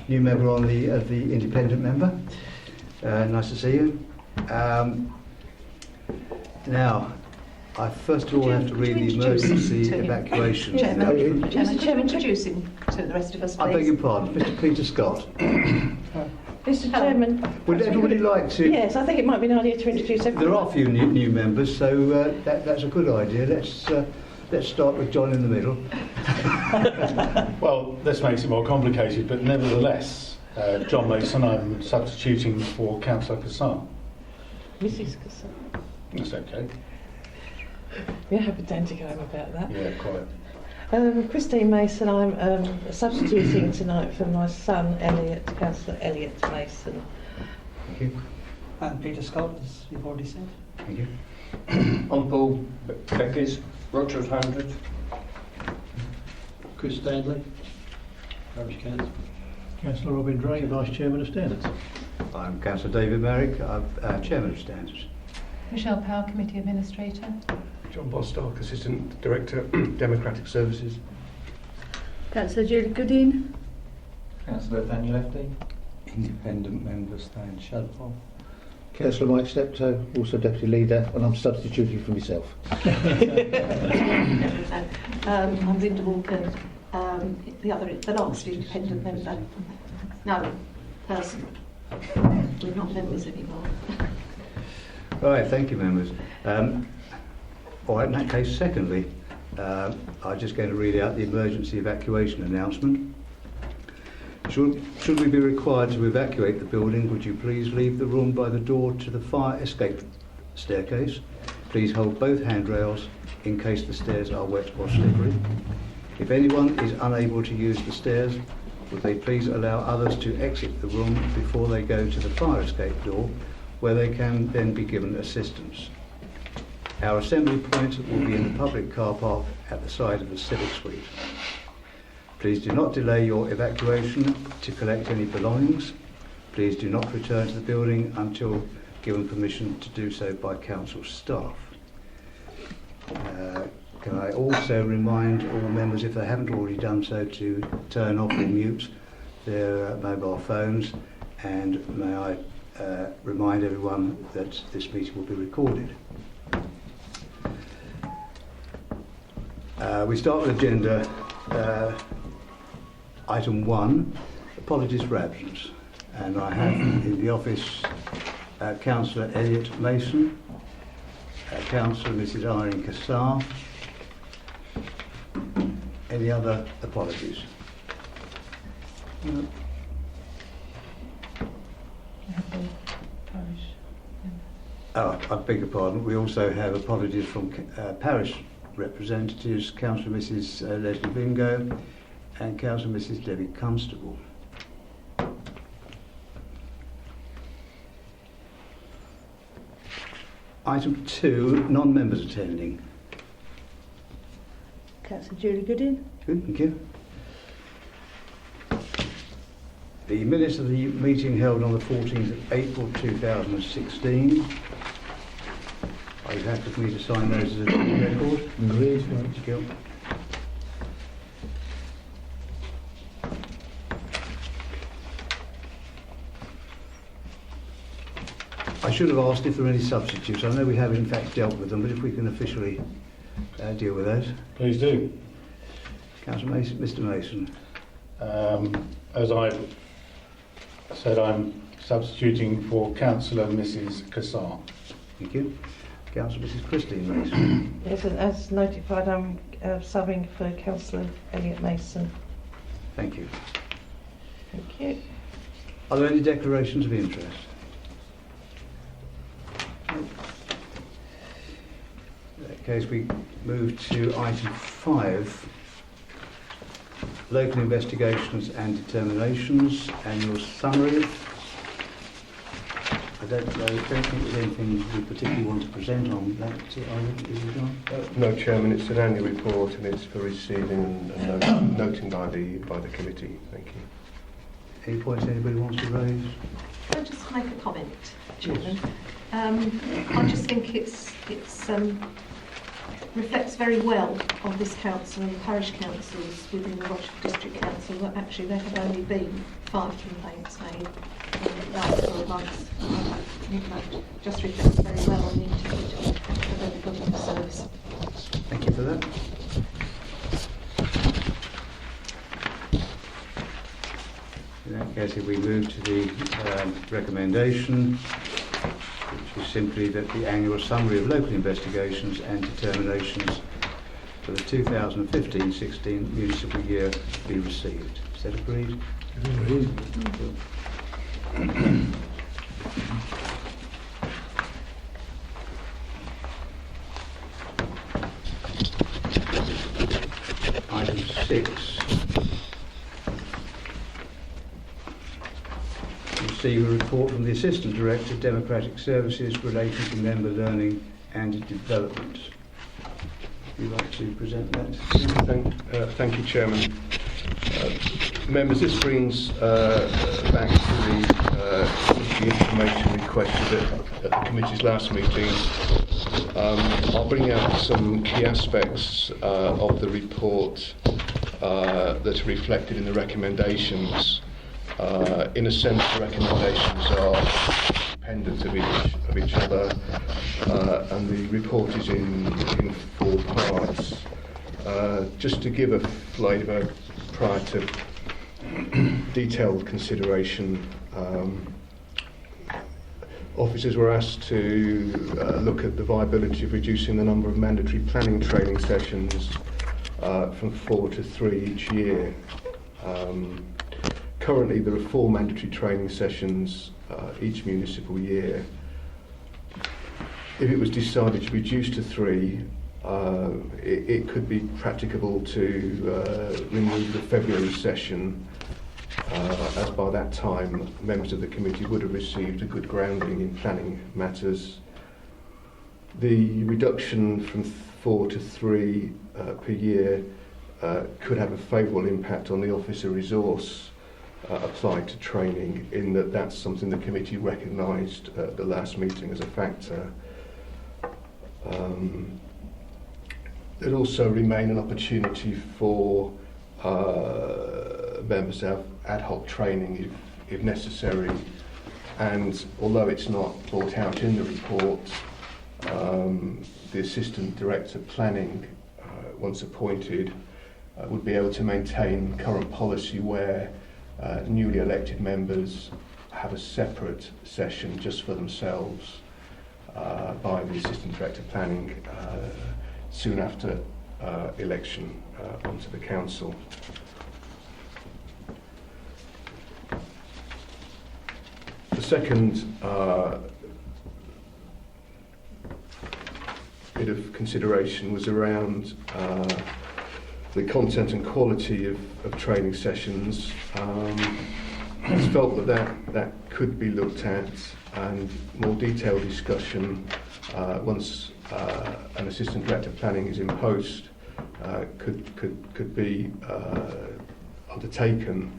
new member on the independent member. Nice to see you. Now, I first of all have to read the emergency evacuation. Chairman, could you introduce him to the rest of us, please? I beg your pardon, Mr. Peter Scott. Mr. Chairman. Would everybody like to? Yes, I think it might be an idea to introduce everyone. There are a few new members, so that's a good idea. Let's start with John in the middle. Well, this makes it more complicated, but nevertheless, John Mason, I'm substituting for Councillor Cassar. Mrs. Cassar. That's okay. We're happy to go home about that. Yeah, quite. Christine Mason, I'm substituting tonight for my son, Elliot, Councillor Elliot Mason. Thank you. And Peter Scott, as you've already said. Thank you. I'm Paul Beckers, Rochford 100. Chris Stanley, Parish Council. Councillor Robin Dray, Vice Chairman of Standards. I'm Councillor David Merrick, I'm Chairman of Standards. Michelle Power, Committee Administrator. John Bostock, Assistant Director, Democratic Services. Councillor Julie Goodin. Councillor Daniel Lefty. Independent Member Stan Shadwell. Councillor Mike Steptoe, also Deputy Leader, and I'm substituting for myself. I'm Linda Walker, the last independent member. No, person. We're not members anymore. Right, thank you, members. All right, in that case, secondly, I'm just going to read out the emergency evacuation announcement. Should we be required to evacuate the building, would you please leave the room by the door to the fire escape staircase. Please hold both handrails in case the stairs are wet or slippery. If anyone is unable to use the stairs, would they please allow others to exit the room before they go to the fire escape door, where they can then be given assistance. Our assembly point will be in the public car park at the side of the Civic Suite. Please do not delay your evacuation to collect any belongings. Please do not return to the building until given permission to do so by council staff. Can I also remind all members, if they haven't already done so, to turn off or mute their mobile phones, and may I remind everyone that this meeting will be recorded. We start with agenda item 1, apologies for absence, and I have in the office Councillor Elliot Mason, Councillor Mrs Irene Cassar. Any other apologies? No. Oh, I beg your pardon. We also have apologies from parish representatives, Councillor Mrs Leslie Bingo and Councillor Mrs Debbie Constable. Item 2, non-members attending. Councillor Julie Goodin. Good, thank you. The minutes of the meeting held on the 14th of April 2016. Are you happy for me to sign those as a record? Agreed. Thank you. I should have asked if there are any substitutes. I know we have in fact dealt with them, but if we can officially deal with those. Please do. Councillor Mason, Mr Mason. As I've said, I'm substituting for Councillor Mrs Cassar. Thank you. Councillor Mrs Christine Mason. Yes, as notified, I'm subbing for Councillor Elliot Mason. Thank you. Thank you. Are there any declarations of interest? In that case, we move to item 5, local investigations and determinations, annual summary. I don't think there's anything we particularly want to present on that. Is it on? No, Chairman, it's an annual report and it's for receiving and noting by the committee. Thank you. Any points anybody wants to raise? Can I just make a comment, Chairman? I just think it's reflects very well on this council and the parish councils within the Rochester District Council that actually there have only been 5 complaints made in the last 12 months. I think that just reflects very well on the integrity of everybody in the service. Thank you for that. In that case, if we move to the recommendation, which is simply that the annual summary of local investigations and determinations for the 2015-16 municipal year be received. Is that agreed? Item 6. Receive a report from the Assistant Director, Democratic Services relating to member learning and development. Would you like to present that? Thank you, Chairman. Members, this brings back to the information requested at the committee's last meeting. I'll bring out some key aspects of the report that are reflected in the recommendations. In a sense, the recommendations are independent of each other, and the report is in 4 parts. Just to give a flavour prior to detailed consideration, officers were asked to look at the viability of reducing the number of mandatory planning training sessions from 4 to 3 each year. Currently, there are 4 mandatory training sessions each municipal year. If it was decided to reduce to 3, it could be practicable to remove the February session, as by that time members of the committee would have received a good grounding in planning matters. The reduction from 4 to 3 per year could have a favourable impact on the officer resource applied to training, in that that's something the committee recognised at the last meeting as a factor. There'd also remain an opportunity for members to have ad hoc training if necessary, and although it's not brought out in the report, the Assistant Director Planning, once appointed, would be able to maintain current policy where newly elected members have a separate session just for themselves by the Assistant Director Planning soon after election onto the council. The second bit of consideration was around the content and quality of training sessions. It's felt that could be looked at, and more detailed discussion once an Assistant Director Planning is in post could be undertaken,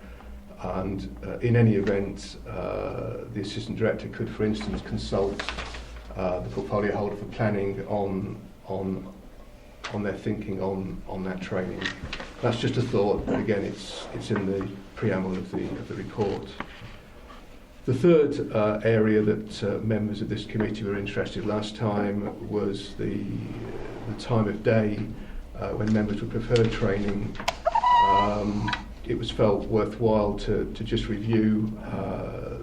and in any event the Assistant Director could, for instance, consult the portfolio holder for planning on their thinking on that training. That's just a thought, but again it's in the preamble of the report. The third area that members of this committee were interested last time was the time of day when members would prefer training. It was felt worthwhile to just review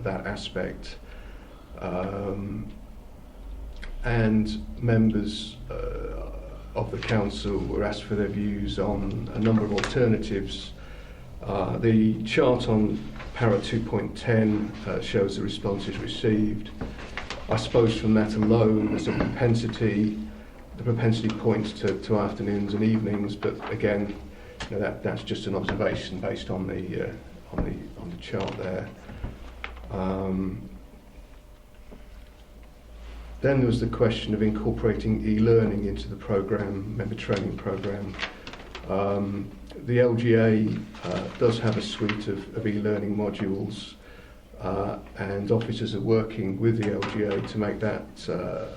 that aspect, and members of the council were asked for their views on a number of alternatives. The chart on Para 2.10 shows the responses received. I suppose from that alone there's a propensity. The propensity points to afternoons and evenings, but again, you know, that's just an observation based on the chart there. Then there was the question of incorporating e-learning into the programme, member training programme. The LGA does have a suite of e-learning modules, and officers are working with the LGA to make that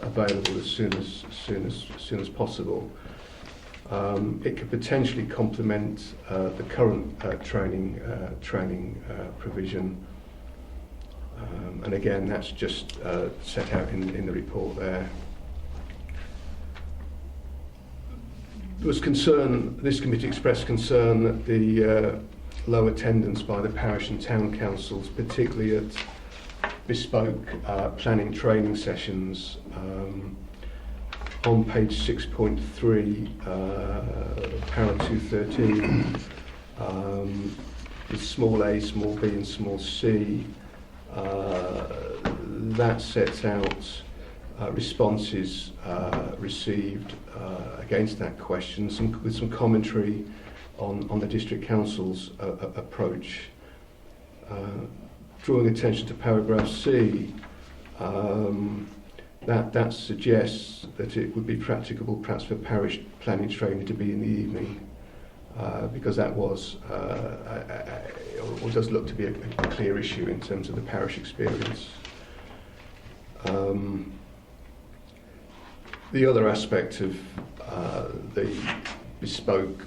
available as soon as possible. It could potentially complement the current training provision. And again, that's just set out in the report there. There was concern, this committee expressed concern that the low attendance by the parish and town councils, particularly at bespoke planning training sessions. On page 6.3, para 213, with small a, small b and small c, that sets out responses received against that question, with some commentary on the district council's approach. Drawing attention to paragraph C, that suggests that it would be practicable perhaps for parish planning training to be in the evening, because that was, or does look to be a clear issue in terms of the parish experience. The other aspect of the bespoke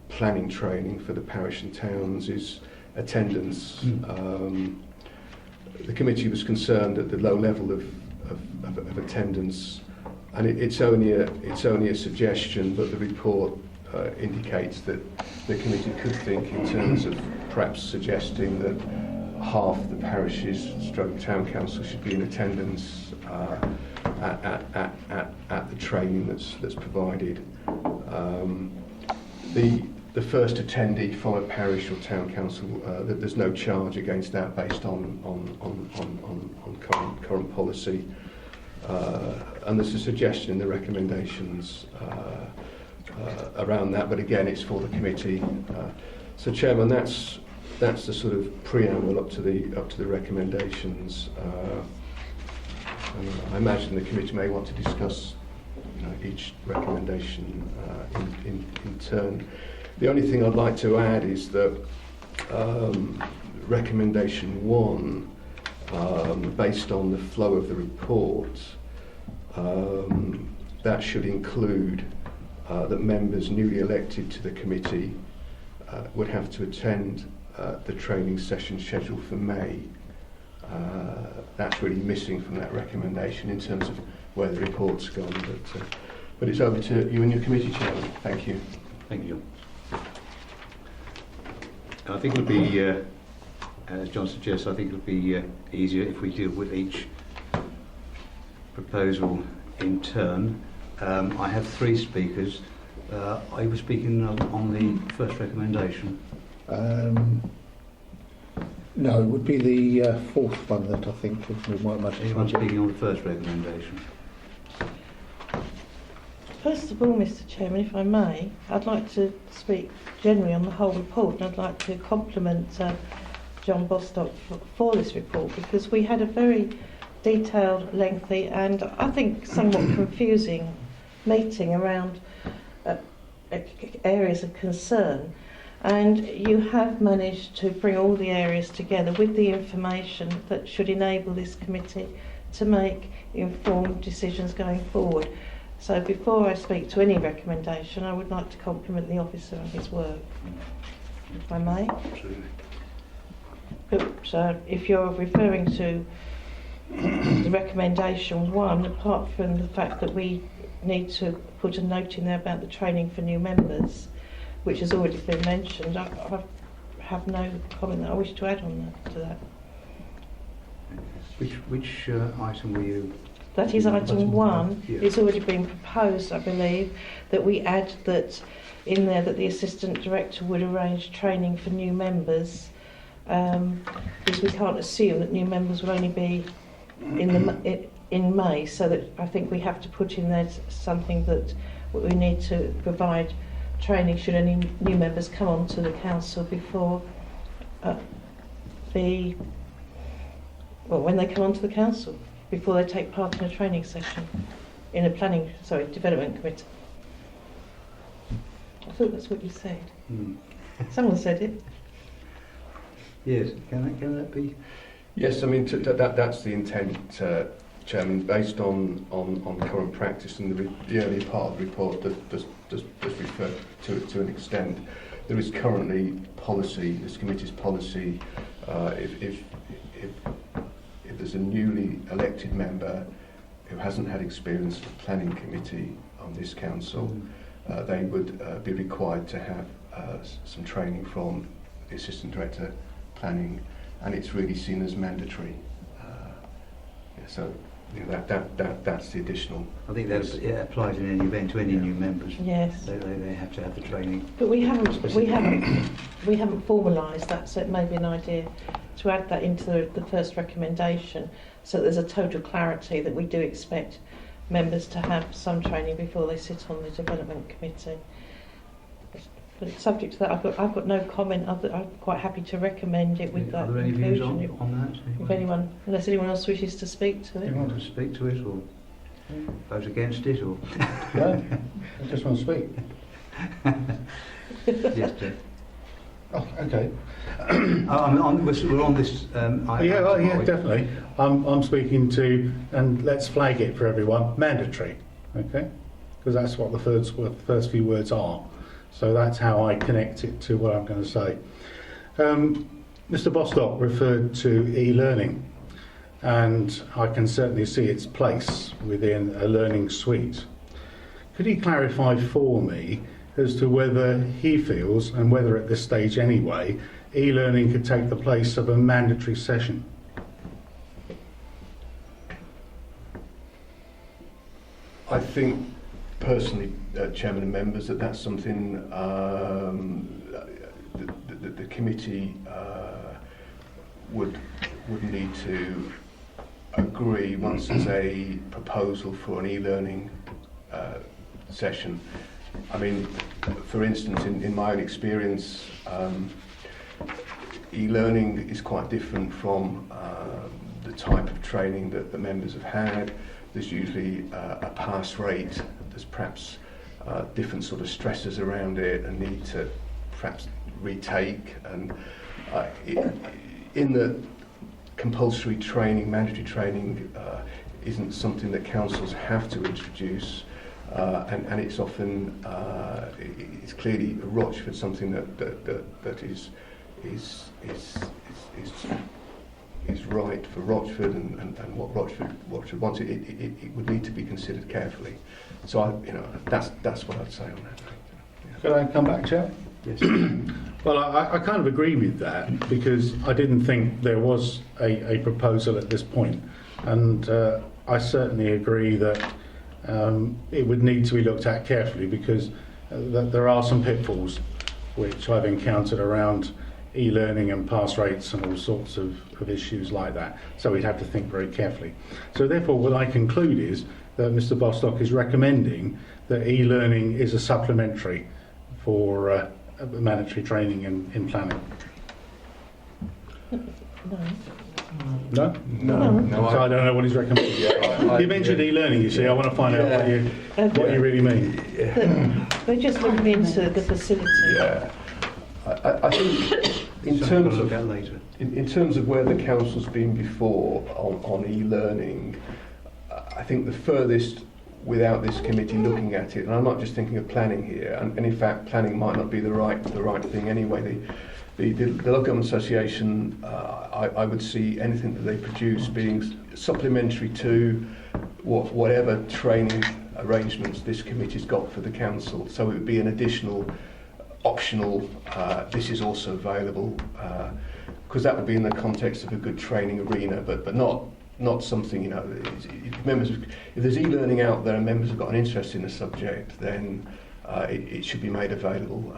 planning training for the parish and towns is attendance. The committee was concerned at the low level of attendance, and it's only a suggestion, but the report indicates that the committee could think in terms of perhaps suggesting that half the parishes stroke town council should be in attendance at the training that's provided. The first attendee from a parish or town council, there's no charge against that based on current policy, and there's a suggestion in the recommendations around that, but again it's for the committee. So Chairman, that's the sort of preamble up to the recommendations. I imagine the committee may want to discuss each recommendation in turn. The only thing I'd like to add is that recommendation 1, based on the flow of the report, that should include that members newly elected to the committee would have to attend the training session scheduled for May. That's really missing from that recommendation in terms of where the report's gone, but it's over to you and your committee, Chairman. Thank you. Thank you. I think it would be, as John suggests, I think it would be easier if we deal with each proposal in turn. I have 3 speakers. Are you speaking on the first recommendation? No, it would be the fourth one that I think we might much. Anyone speaking on the first recommendation? First of all, Mr. Chairman, if I may, I'd like to speak generally on the whole report, and I'd like to compliment John Bostock for this report, because we had a very detailed, lengthy and I think somewhat confusing meeting around areas of concern, and you have managed to bring all the areas together with the information that should enable this committee to make informed decisions going forward. So before I speak to any recommendation, I would like to compliment the officer on his work, if I may. Absolutely. But if you're referring to the recommendation 1, apart from the fact that we need to put a note in there about the training for new members, which has already been mentioned, I have no comment that I wish to add on to that. Which item were you? That is item 1. Yeah. It's already been proposed, I believe, that we add that in there that the assistant director would arrange training for new members, because we can't assume that new members will only be in May. So that I think we have to put in there something that we need to provide training should any new members come onto the council before when they come onto the council, before they take part in a training session in a development committee. I thought that's what you said. Someone said it. Yes, can that be? Yes, I mean that's the intent, Chairman. Based on current practice and the earlier part of the report, that does refer to it to an extent. There is currently policy, this committee's policy, if there's a newly elected member who hasn't had experience of the planning committee on this council, they would be required to have some training from the Assistant Director Planning, and it's really seen as mandatory. So you know, that's the additional. I think that applies in any event to any new members. Yes. They have to have the training. But we haven't formalised that, so it may be an idea to add that into the first recommendation, so that there's a total clarity that we do expect members to have some training before they sit on the development committee. But it's subject to that. I've got no comment. I'm quite happy to recommend it with that Are there any views inclusion. on that? Unless anyone else wishes to speak to Do it. you want to speak to it or vote against it or? No, I just want to speak. Yes, Jeff. Oh, okay. We're on this. Yeah, definitely. I'm speaking to, and let's flag it for everyone, mandatory, okay? Because that's what the first few words are. So that's how I connect it to what I'm going to say. Mr. Bostock referred to e-learning, and I can certainly see its place within a learning suite. Could he clarify for me as to whether he feels, and whether at this stage anyway, e-learning could take the place of a mandatory session? I think personally, Chairman and members, that's something the committee would need to agree once there's a proposal for an e-learning session. I mean, for instance, in my own experience, e-learning is quite different from the type of training that the members have had. There's usually a pass rate. There's perhaps different sort of stresses around it and need to perhaps retake. And in the compulsory training, mandatory training isn't something that councils have to introduce, and it's often it's clearly Rochford something that is right for Rochford and what Rochford wants. It would need to be considered carefully. So that's what I'd say on that. Yeah. Could I come back, Chair? Yes. Well, I kind of agree with that, because I didn't think there was a proposal at this point, and I certainly agree that it would need to be looked at carefully, because there are some pitfalls which I've encountered around e-learning and pass rates and all sorts of issues like that. So we'd have to think very carefully. So therefore, what I conclude is that Mr. Bostock is recommending that e-learning is a supplementary for mandatory training in planning. No? No. So I don't know what he's recommending. You mentioned e-learning, you see. I want to find out what you really mean. We're just looking into the facility. Yeah. I think in terms of where the council's been before on e-learning, I think the furthest without this committee looking at it, and I'm not just thinking of planning here, and in fact planning might not be the right thing anyway. The Local Government Association, I would see anything that they produce being supplementary to whatever training arrangements this committee's got for the council. So it would be an additional optional, this is also available, because that would be in the context of a good training arena, but not something, if there's e-learning out there and members have got an interest in the subject, then it should be made available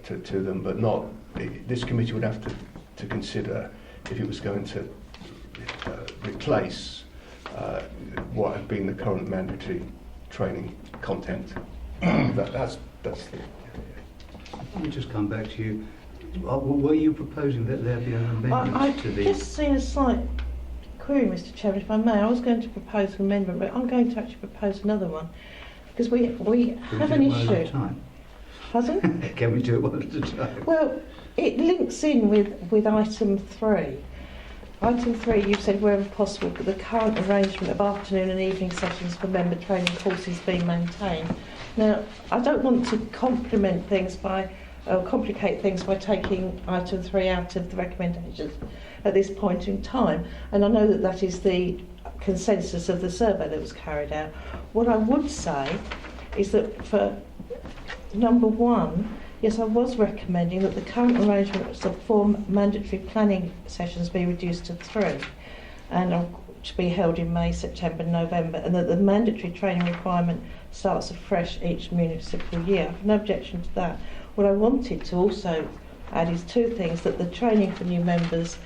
to them, but not, this committee would have to consider if it was going to replace what had been the current mandatory training content. That's the... Let me just come back to you. Were you proposing that there be an amendment to the... I've just seen a slight query, Mr. Chairman, if I may. I was going to propose an amendment, but I'm going to actually propose another one, because we have an issue. Pardon? Can we do it one at a time? Well, it links in with item 3. Item 3, you said wherever possible that the current arrangement of afternoon and evening sessions for member training courses be maintained. Now, I don't want to complicate things by taking item 3 out of the recommendations at this point in time, and I know that that is the consensus of the survey that was carried out. What I would say is that for number 1, yes, I was recommending that the current arrangements of 4 mandatory planning sessions be reduced to 3, and to be held in May, September, November, and that the mandatory training requirement starts afresh each municipal year. I have no objection to that. What I wanted to also add is 2 things: that the training for new members,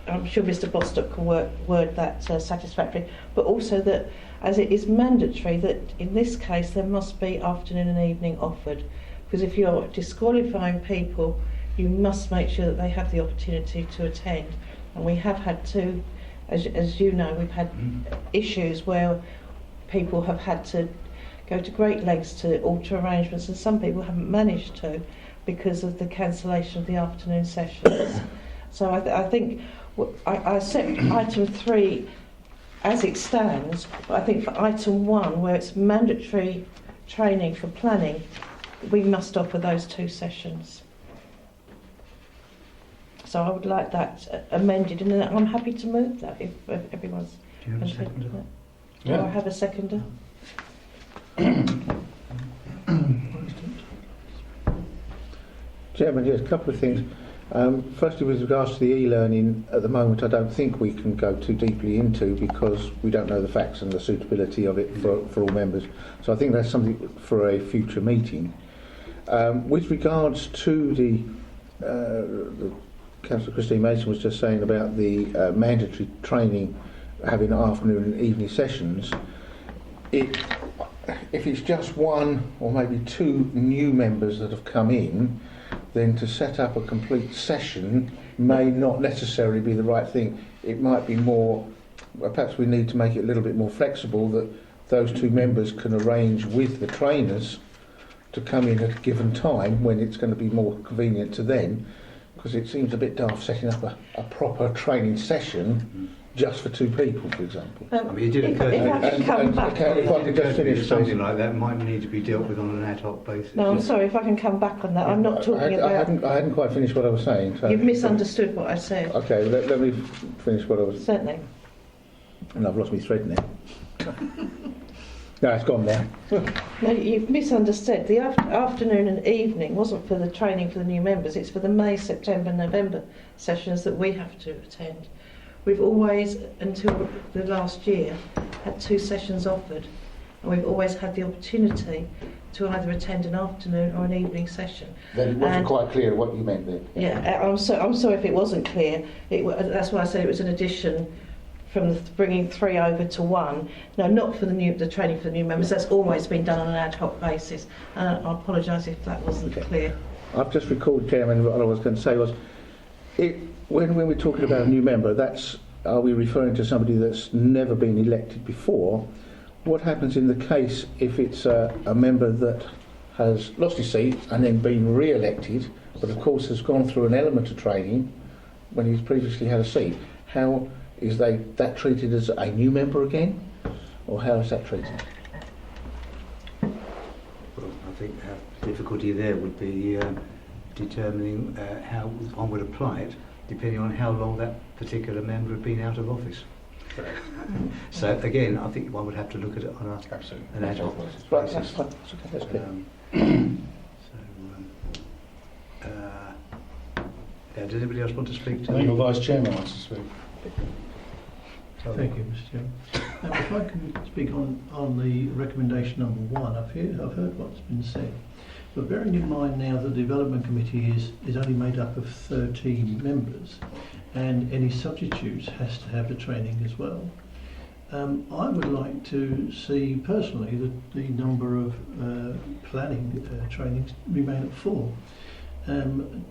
I'm sure Mr Bostock can word that satisfactorily, but also that as it is mandatory, that in this case there must be afternoon and evening offered, because if you're disqualifying people, you must make sure that they have the opportunity to attend. And we have had to, as you know, we've had issues where people have had to go to great lengths to alter arrangements, and some people haven't managed to because of the cancellation of the afternoon sessions. So I think I accept item 3 as it stands, but I think for item 1, where it's mandatory training for planning, we must offer those 2 sessions. So I would like that amended, and I'm happy to move that if everyone's... Do you have a seconder? Do I have a seconder? Chairman, yes, a couple of things. Firstly, with regards to the e-learning, at the moment I don't think we can go too deeply into, because we don't know the facts and the suitability of it for all members. So I think that's something for a future meeting. With regards to the Councillor Christine Mason was just saying about the mandatory training having afternoon and evening sessions, if it's just 1 or maybe 2 new members that have come in, then to set up a complete session may not necessarily be the right thing. It might be more, perhaps we need to make it a little bit more flexible, that those 2 members can arrange with the trainers to come in at a given time when it's going to be more convenient to them, because it seems a bit daft setting up a proper training session just for 2 people, for example. I mean, it did occur to me If I could just finish, something like that might need to be dealt with on an ad hoc basis. No, I'm sorry, if I can come back on that. I'm not talking about... I hadn't quite finished what I was saying. So You've misunderstood what I said. Okay, let me finish what I was... Certainly. And I've lost my thread now. No, it's gone now. No, you've misunderstood. The afternoon and evening wasn't for the training for the new members. It's for the May, September, November sessions that we have to attend. We've always, until the last year, had 2 sessions offered, and we've always had the opportunity to either attend an afternoon or an evening session. Then it wasn't quite clear what you meant there. Yeah, I'm sorry if it wasn't clear. That's why I said it was an addition from bringing 3 over to 1. No, not for the training for the new members. That's always been done on an ad hoc basis. I apologise if that wasn't clear. I've just recalled, Chairman, what I was going to say was, when we're talking about a new member, are we referring to somebody that's never been elected before? What happens in the case if it's a member that has lost his seat and then been re-elected, but of course has gone through an element of training when he's previously had a seat? How is that treated as a new member again, or how is that treated? Well, I think the difficulty there would be determining how one would apply it, depending on how long that particular member had been out of office. So again, I think one would have to look at it on an ad hoc basis. Right, that's fine. That's okay. That's clear. Does anybody else want to speak to I think your Vice Chairman wants to speak. Thank you, Mr. Chairman. If I can speak on the recommendation number 1, I've heard what's been said. But bearing in mind now that the Development Committee is only made up of 13 members, and any substitutes has to have the training as well, I would like to see personally that the number of planning trainings remain at 4.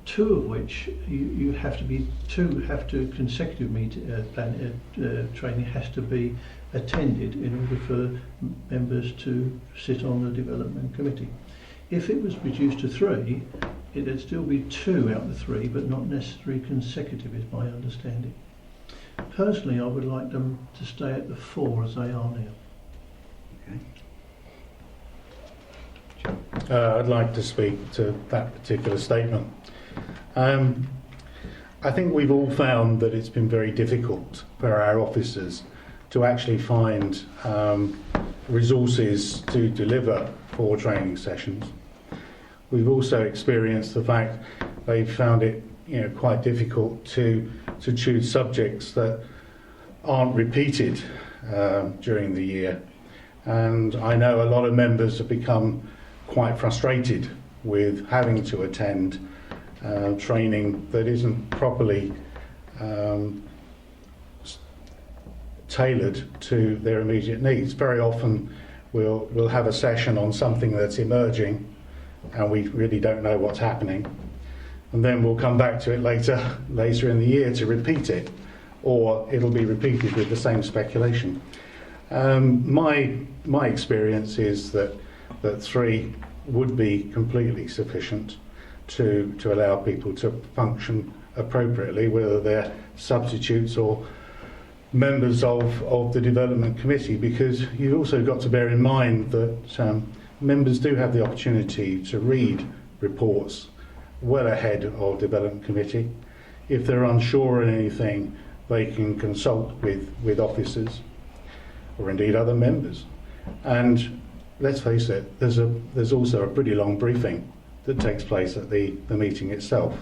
2 of which you have to be consecutive training has to be attended in order for members to sit on the Development Committee. If it was reduced to 3, it'd still be 2 out of the 3, but not necessarily consecutive, is my understanding. Personally, I would like them to stay at the 4 as they are now. Okay. I'd like to speak to that particular statement. I think we've all found that it's been very difficult for our officers to actually find resources to deliver 4 training sessions. We've also experienced the fact they've found it, quite difficult to choose subjects that aren't repeated during the year. And I know a lot of members have become quite frustrated with having to attend training that isn't properly tailored to their immediate needs. Very often we'll have a session on something that's emerging and we really don't know what's happening, and then we'll come back to it later in the year to repeat it, or it'll be repeated with the same speculation. My experience is that 3 would be completely sufficient to allow people to function appropriately, whether they're substitutes or members of the development committee, because you've also got to bear in mind that members do have the opportunity to read reports well ahead of development committee. If they're unsure on anything, they can consult with officers or indeed other members. And let's face it, there's also a pretty long briefing that takes place at the meeting itself.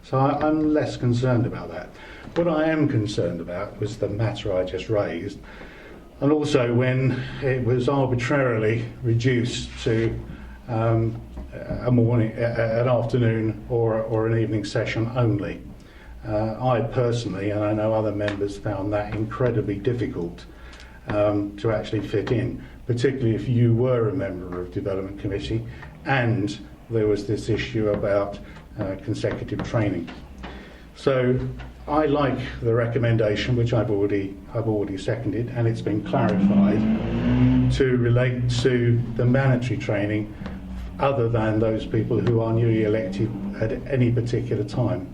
So I'm less concerned about that. What I am concerned about was the matter I just raised, and also when it was arbitrarily reduced to a morning, an afternoon or an evening session only. I personally, and I know other members, found that incredibly difficult to actually fit in, particularly if you were a member of Development Committee and there was this issue about consecutive training. So I like the recommendation, which I've already seconded, and it's been clarified to relate to the mandatory training other than those people who are newly elected at any particular time.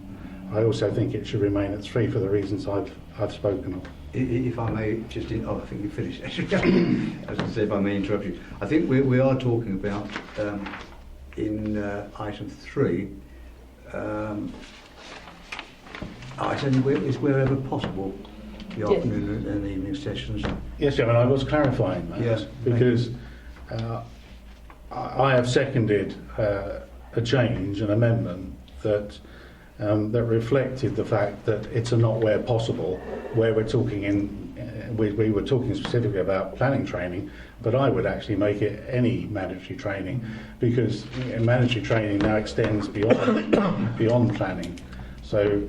I also think it should remain at 3 for the reasons I've spoken of. If I may, I think you finished. I was going to say, if I may interrupt you. I think we are talking about, in item 3, is wherever possible, the afternoon and evening sessions. Yes, Chairman, I was clarifying that, because I have seconded a change, an amendment that reflected the fact that it's a not where possible, where we're talking we were talking specifically about planning training, but I would actually make it any mandatory training, because mandatory training now extends beyond planning. So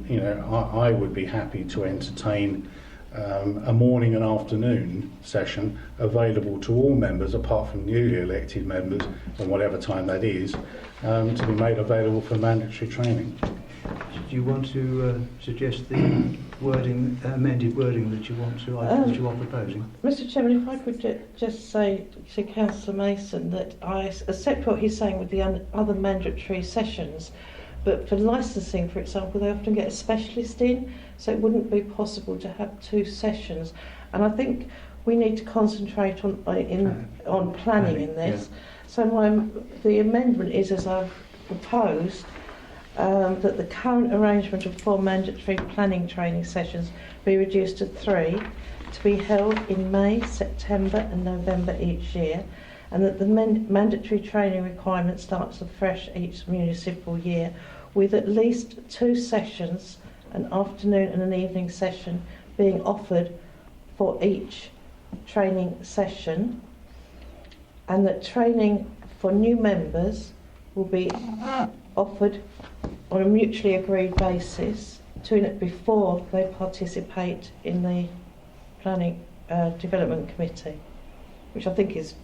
I would be happy to entertain a morning and afternoon session available to all members apart from newly elected members, and whatever time that is, to be made available for mandatory training. Do you want to suggest the wording, amended wording that you want to, that you are proposing? Mr. Chairman, if I could just say to Councillor Mason that I accept what he's saying with the other mandatory sessions, but for licensing, for example, they often get a specialist in, so it wouldn't be possible to have 2 sessions. And I think we need to concentrate on planning in this. Yeah. So the amendment is, as I've proposed, that the current arrangement of 4 mandatory planning training sessions be reduced to 3, to be held in May, September and November each year, and that the mandatory training requirement starts afresh each municipal year, with at least 2 sessions, an afternoon and an evening session, being offered for each training session, and that training for new members will be offered on a mutually agreed basis before they participate in the planning development committee, which I think is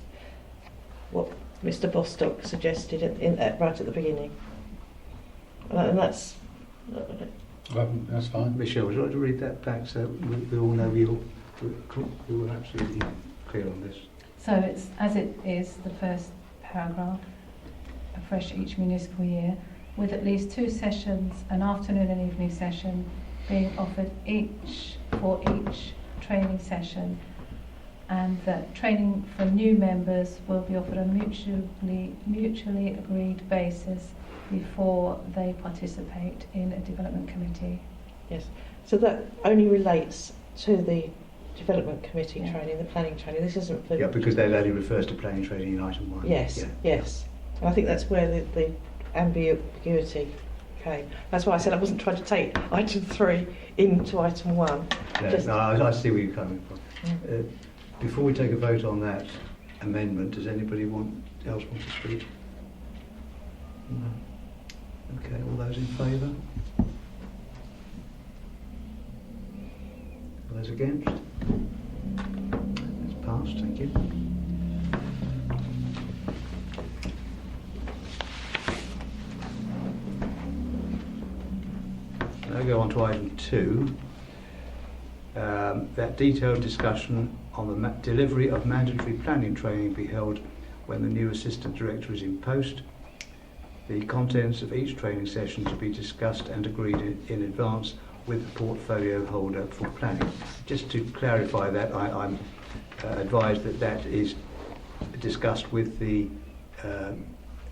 what Mr. Bostock suggested right at the beginning. And that's fine. Michelle, would you like to read that back so we all know you're absolutely clear on this? So it's as it is, the first paragraph, afresh each municipal year, with at least 2 sessions, an afternoon and evening session, being offered for each training session, and that training for new members will be offered on a mutually agreed basis before they participate in a development committee. Yes. So that only relates to the development committee training, the planning training. This isn't for... Yeah, because that only refers to planning training in item 1. Yes, Yeah. yes. And I think that's where the ambiguity came. That's why I said I wasn't trying to take item 3 into item 1. No, Just- no, I see where you're coming from. Before we take a vote on that amendment, does anybody else want to speak? No. Okay, all those in favour? All those against? It's passed, thank you. Now go on to item 2. That detailed discussion on the delivery of mandatory planning training be held when the new assistant director is in post. The contents of each training session to be discussed and agreed in advance with the portfolio holder for planning. Just to clarify that, I'm advised that that is discussed with the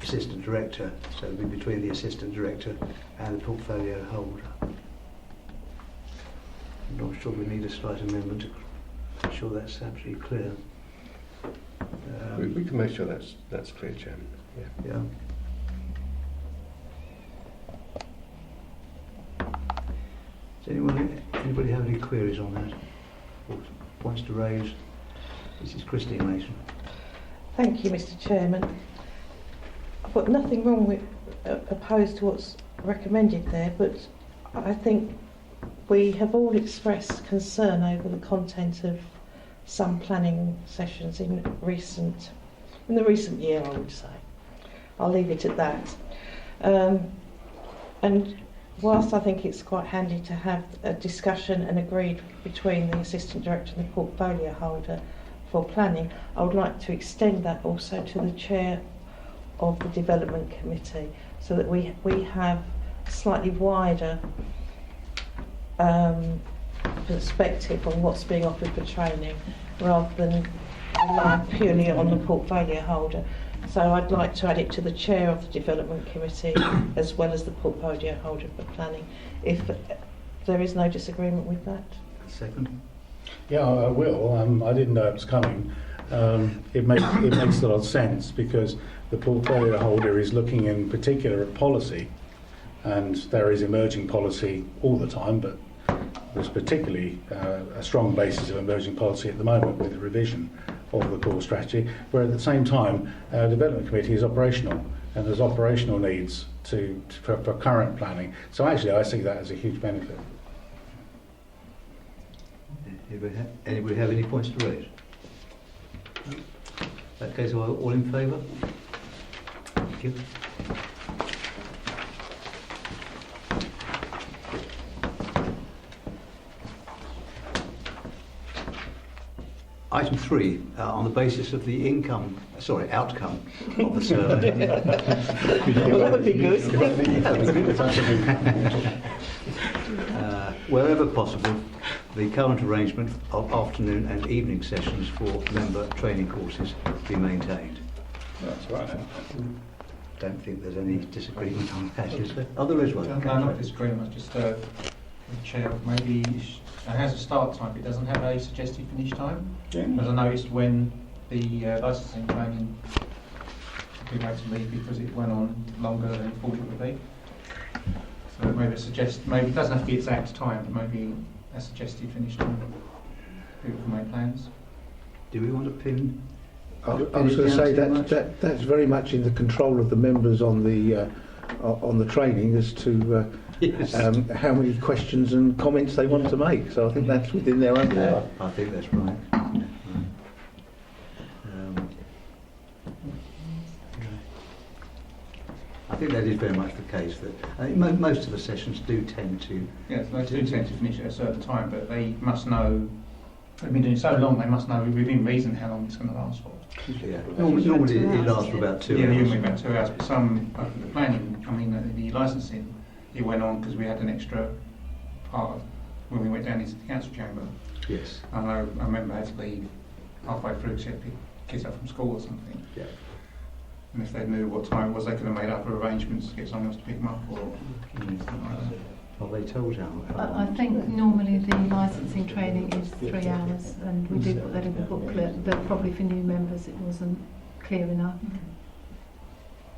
assistant director, so it'll be between the assistant director and the portfolio holder. I'm not sure we need a slight amendment to ensure that's absolutely clear. We can make sure that's clear, Chairman. Yeah. Does anybody have any queries on that? Or points to raise? This is Christine Mason. Thank you, Mr. Chairman. I've got nothing wrong with opposed to what's recommended there, but I think we have all expressed concern over the content of some planning sessions in the recent year, I would say. I'll leave it at that. And whilst I think it's quite handy to have a discussion and agreed between the assistant director and the portfolio holder for planning, I would like to extend that also to the chair of the development committee, so that we have slightly wider perspective on what's being offered for training, rather than rely purely on the portfolio holder. So I'd like to add it to the chair of the development committee as well as the portfolio holder for planning, if there is no disagreement with that. Second. Yeah, I will. I didn't know it was coming. It makes a lot of sense, because the portfolio holder is looking in particular at policy, and there is emerging policy all the time, but there's particularly a strong basis of emerging policy at the moment with the revision of the core strategy, where at the same time our development committee is operational, and there's operational needs for current planning. So actually I see that as a huge benefit. Anybody have any points to raise? No? In that case, all in favour? Thank you. Item 3, on the basis of the outcome of the survey. Well, that would be good. Wherever possible, the current arrangement of afternoon and evening sessions for member training courses be maintained. That's right. Don't think there's any disagreement on that, is there? Oh, there is one. No, not disagreement, just the chair, maybe it has a start time, but it doesn't have a suggested finish time. As I noticed when the licensing training we had to leave because it went on longer than we thought it would be. So maybe maybe it doesn't have to be exact time, but maybe a suggested finish time. People can make plans. Do we want to pin? I was going to say that's very much in the control of the members on the training as to Yes. how many questions and comments they want to make. So I think that's within their own power. I think that's right. I think that is very much the case. That most of the sessions do tend to. Yes, they do tend to finish at a certain time, but they must know. They've been doing it so long, they must know within reason how long it's going to last for. Yeah. Normally it lasts for about 2 hours. Yeah, usually about 2 hours. But some, like the planning, the licensing, it went on because we had an extra part when we went down into the council chamber. Yes. And I remember I had to leave halfway through to pick kids up from school or something. Yeah. And if they knew what time it was, they could have made up arrangements to get someone else to pick them up or something like that. Are they told how I think normally the licensing training is 3 hours, and we do put that in the booklet, but probably for new members it wasn't clear enough.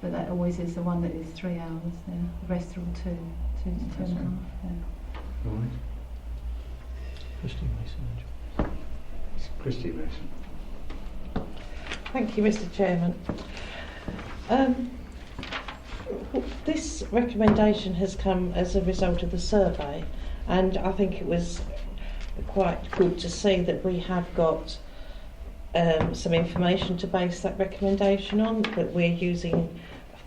But that always is the one that is 3 hours there. The rest are all 2 to 2.5. Yeah. Right. Christy Mason. Christy Mason. Thank you, Mr. Chairman. This recommendation has come as a result of the survey, and I think it was quite good to see that we have got some information to base that recommendation on, that we're using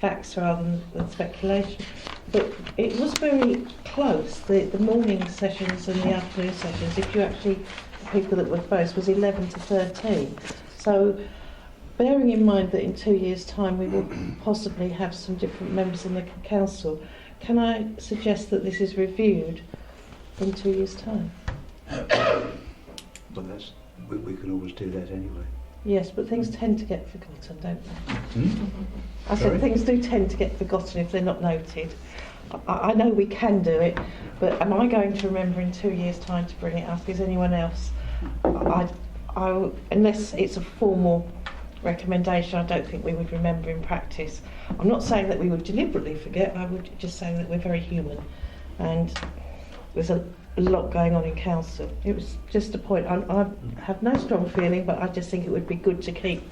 facts rather than speculation. But it was very close. The morning sessions and the afternoon sessions, if you actually, the people that were close, was 11 to 13. So bearing in mind that in 2 years' time we will possibly have some different members in the council, can I suggest that this is reviewed in 2 years' time? But we can always do that anyway. Yes, but things tend to get forgotten, don't they? I Sorry? said things do tend to get forgotten if they're not noted. I know we can do it, but am I going to remember in 2 years' time to bring it up? Is anyone else? Unless it's a formal recommendation, I don't think we would remember in practice. I'm not saying that we would deliberately forget, I would just say that we're very human, and there's a lot going on in council. It was just a point. I have no strong feeling, but I just think it would be good to keep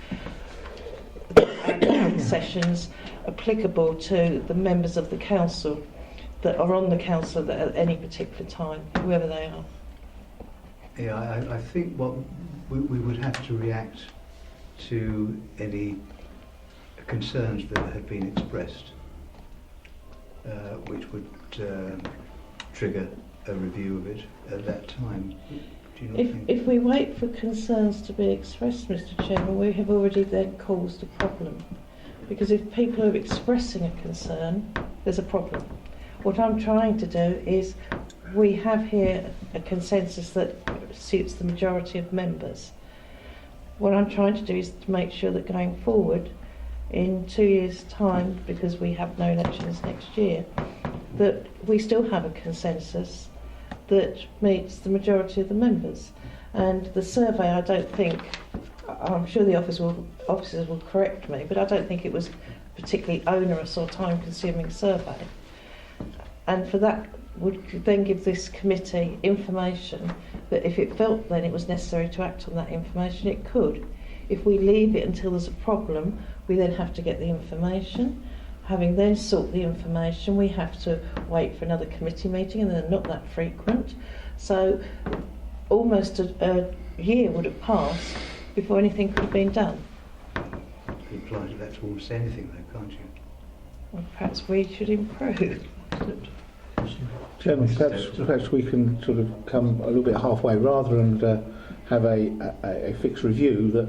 our sessions applicable to the members of the council that are on the council at any particular time, whoever they are. Yeah, I think what we would have to react to any concerns that had been expressed, which would trigger a review of it at that time. Do you not think? If we wait for concerns to be expressed, Mr. Chairman, we have already then caused a problem. Because if people are expressing a concern, there's a problem. What I'm trying to do is, we have here a consensus that suits the majority of members. What I'm trying to do is to make sure that going forward, in 2 years' time, because we have no elections next year, that we still have a consensus that meets the majority of the members. And the survey, I don't think, I'm sure the officers will correct me, but I don't think it was a particularly onerous or time-consuming survey. And for that would then give this committee information that if it felt then it was necessary to act on that information, it could. If we leave it until there's a problem, we then have to get the information. Having then sought the information, we have to wait for another committee meeting, and they're not that frequent. So almost a year would have passed before anything could have been done. You apply that to almost anything though, can't you? Well, perhaps we should improve. Chairman, perhaps we can sort of come a little bit halfway rather and have a fixed review that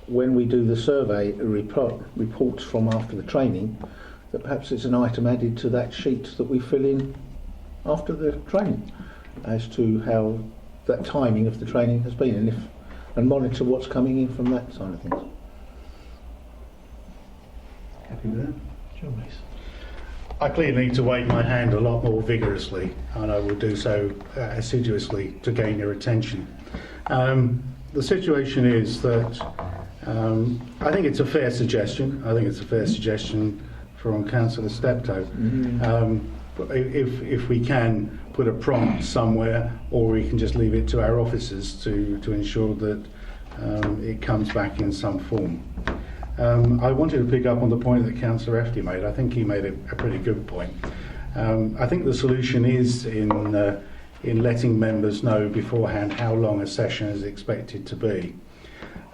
when we do the survey reports from after the training, that perhaps it's an item added to that sheet that we fill in after the training as to how that timing of the training has been, and monitor what's coming in from that side of things. Happy with that? John Mason. I clearly need to wave my hand a lot more vigorously, and I will do so assiduously to gain your attention. The situation is that I think it's a fair suggestion. I think it's a fair suggestion from Councillor Steptoe. If we can put a prompt somewhere, or we can just leave it to our officers to ensure that it comes back in some form. I wanted to pick up on the point that Councillor Efty made. I think he made a pretty good point. I think the solution is in letting members know beforehand how long a session is expected to be.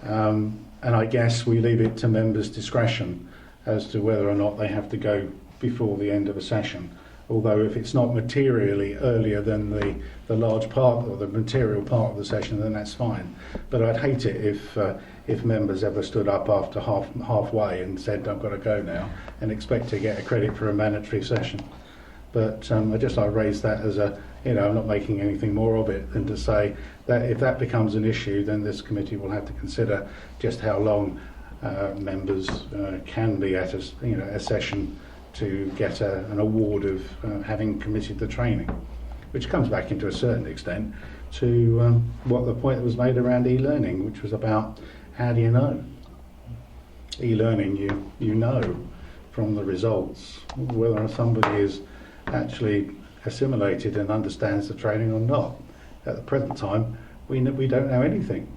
And I guess we leave it to members' discretion as to whether or not they have to go before the end of a session. Although if it's not materially earlier than the large part or the material part of the session, then that's fine. But I'd hate it if members ever stood up after halfway and said, I've got to go now, and expect to get a credit for a mandatory session. But I just like to raise that as I'm not making anything more of it than to say that if that becomes an issue, then this committee will have to consider just how long members can be at a session to get an award of having committed the training, which comes back into a certain extent to what the point that was made around e-learning, which was about how do you know? E-learning, you know from the results whether somebody is actually assimilated and understands the training or not. At the present time, we don't know anything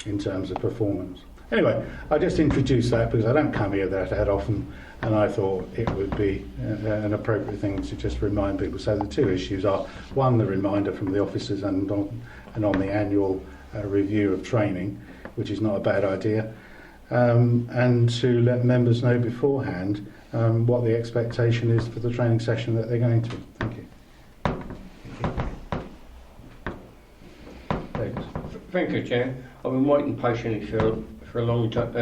in terms of performance. Anyway, I just introduced that because I don't come here that often, and I thought it would be an appropriate thing to just remind people. So the two issues are, one, the reminder from the officers and on the annual review of training, which is not a bad idea, and to let members know beforehand what the expectation is for the training session that they're going to. Thank you. Thank you, Chair. I've been waiting patiently for a long time.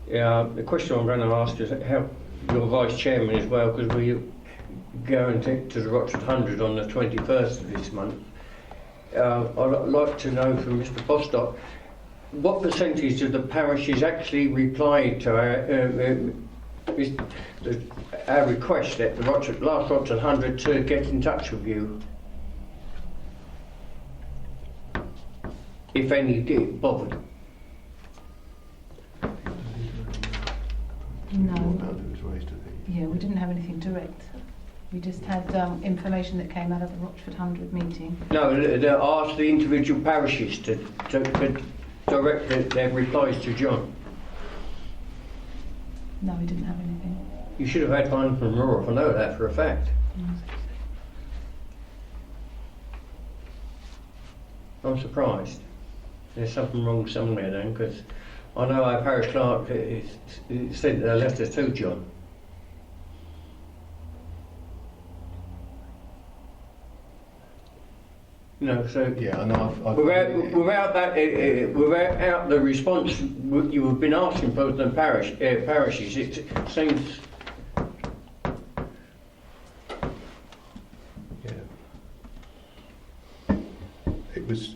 The question I'm going to ask is how your Vice Chairman as well, because we're going to the Rochford 100 on the 21st of this month. I'd like to know from Mr Bostock what percentage of the parishes actually replied to our request at the last Rochford 100 to get in touch with you. If any did, bothered. No. Yeah, we didn't have anything direct. We just had information that came out of the Rochford 100 meeting. No, they asked the individual parishes to direct their replies to John. No, we didn't have anything. You should have had one from Roar, I know that for a fact. I'm surprised. There's something wrong somewhere then, because I know our parish clerk sent a letter to John. You know, so yeah, I know. without the response you have been asking for the parishes, it seems.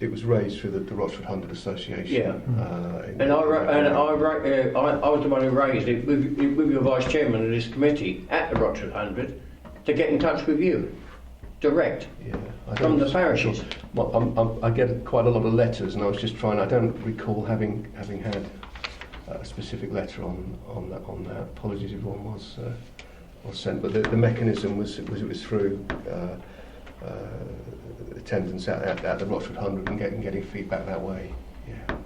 It was raised through the Rochford 100 Association. Yeah. I was the one who raised it with your Vice Chairman of this committee at the Rochford 100 to get in touch with you, direct, from the parishes. Well, I get quite a lot of letters, and I was just trying. I don't recall having had a specific letter on that. Apologies if one was sent, but the mechanism was through. Attendance at the Rochford 100 and getting feedback that way. Yeah.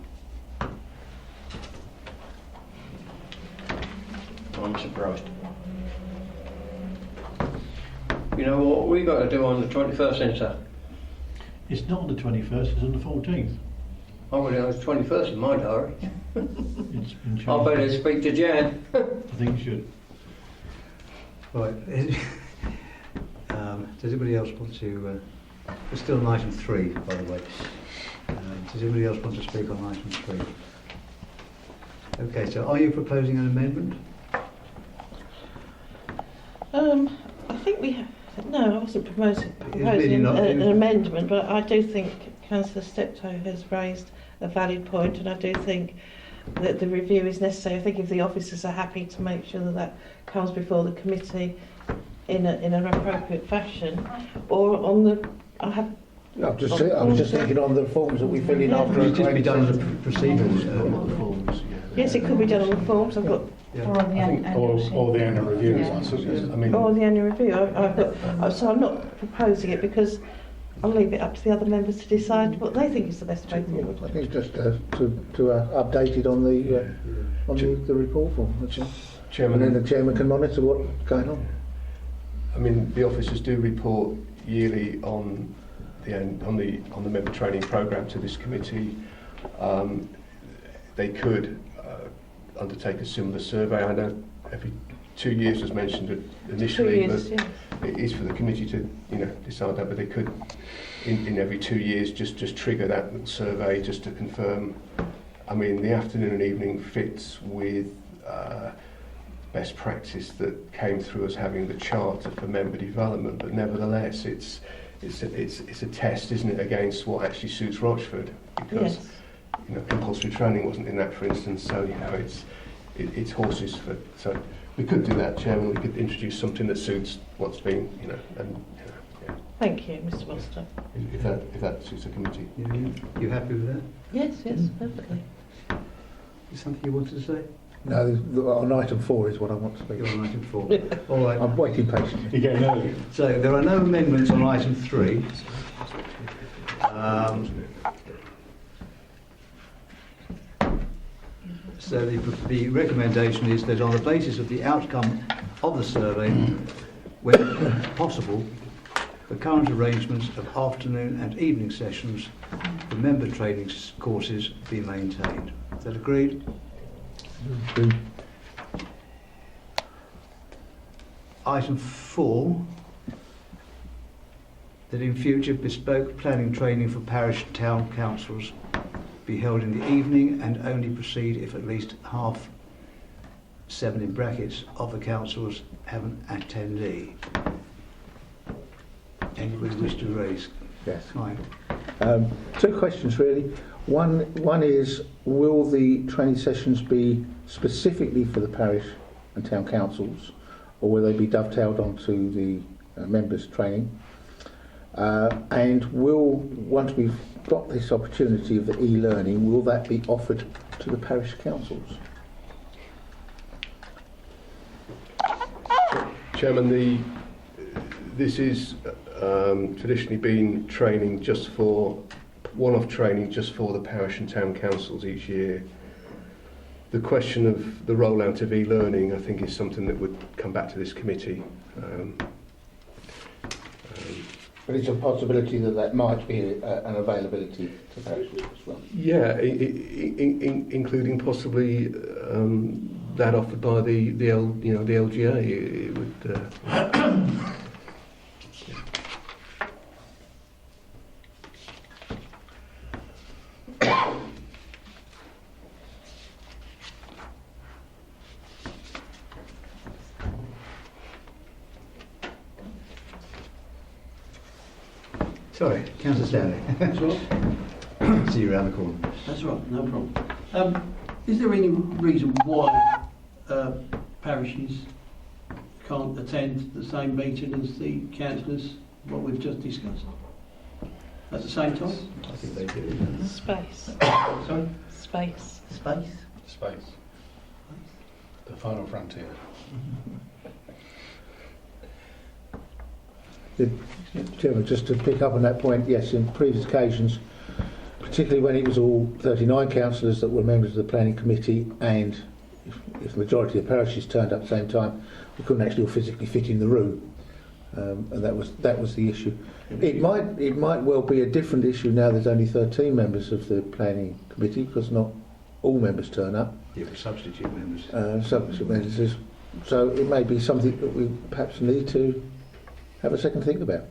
I'm surprised. You know what we got to do on the 21st then, sir? It's not on the 21st, it's on the 14th. I would know it's 21st in my diary. It's been changed. I better speak to Jan. I think you should. Right. Does anybody else want to... we're still on item 3, by the way. Does anybody else want to speak on item 3? Okay, so are you proposing an amendment? I think we have... No, I wasn't proposing an amendment, but I do think Councillor Steptoe has raised a valid point, and I do think that the review is necessary. I think if the officers are happy to make sure that comes before the committee in an appropriate fashion, or on the... I was just thinking on the forms that we fill in after. It just be done as a procedure. Yes, it could be done on the forms. I've got. Or on the annual the annual review. Yeah. I mean, or the annual review. So I'm not proposing it because I'll leave it up to the other members to decide what they think is the best way forward. I think just to update it on the report form. That's it. Chairman, and then the chairman can monitor what's going on. I mean, the officers do report yearly on the member training programme to this committee. They could undertake a similar survey. I know every 2 years was mentioned initially, 2 years, but it is for the committee to decide that. But they could, in every 2 years, just trigger that survey just to confirm. I mean, the afternoon and evening fits with best practice that came through us having the charter for member development, but nevertheless, it's it's a test, isn't it, against what actually suits Rochford? Because Yes. you know, compulsory training wasn't in that, for instance. So you know, it's horses for. So we could do that, Chairman. We could introduce something that suits what's been, you know, and you know, yeah. Thank you, Mr. Foster. If that suits the committee. You happy with that? Yes, yes, perfectly. Is something you wanted to say? No, on item 4 is what I want to speak You're on. on item 4. All right. I'm waiting patiently. You're getting early. So there are no amendments on item 3. So the recommendation is that on the basis of the outcome of the survey, when possible, the current arrangements of afternoon and evening sessions for member training courses be maintained. Is that agreed? Item 4, that in future bespoke planning training for parish and town councils be held in the evening and only proceed if at least half, 7 in brackets, of the councils have an attendee. Anybody wish to raise? Yes. Fine. 2 questions really. One is, will the training sessions be specifically for the parish and town councils, or will they be dovetailed onto the members' training? And will, once we've got this opportunity of the e-learning, will that be offered to the parish councils? Chairman, this is traditionally been training just for one-off training just for the parish and town councils each year. The question of the rollout of e-learning, I think, is something that would come back to this committee. But it's a possibility that that might be an availability to parishes as well. Yeah, including possibly that offered by the LGA. It would. Sorry, Councillor Stanley. That's right. See you around the corner. That's right, no problem. Is there any reason why parishes can't attend the same meeting as the councillors, what we've just discussed? At the same time? I think they do. Space. Sorry? Space. Space? Space. The final frontier. Chairman, just to pick up on that point, yes, in previous occasions, particularly when it was all 39 councillors that were members of the planning committee, and if the majority of parishes turned up at the same time, we couldn't actually all physically fit in the room, and that was the issue. It might well be a different issue now. There's only 13 members of the planning committee, because not all members turn up. Yeah, but substitute members. Substitute members. So it may be something that we perhaps need to have a second think about.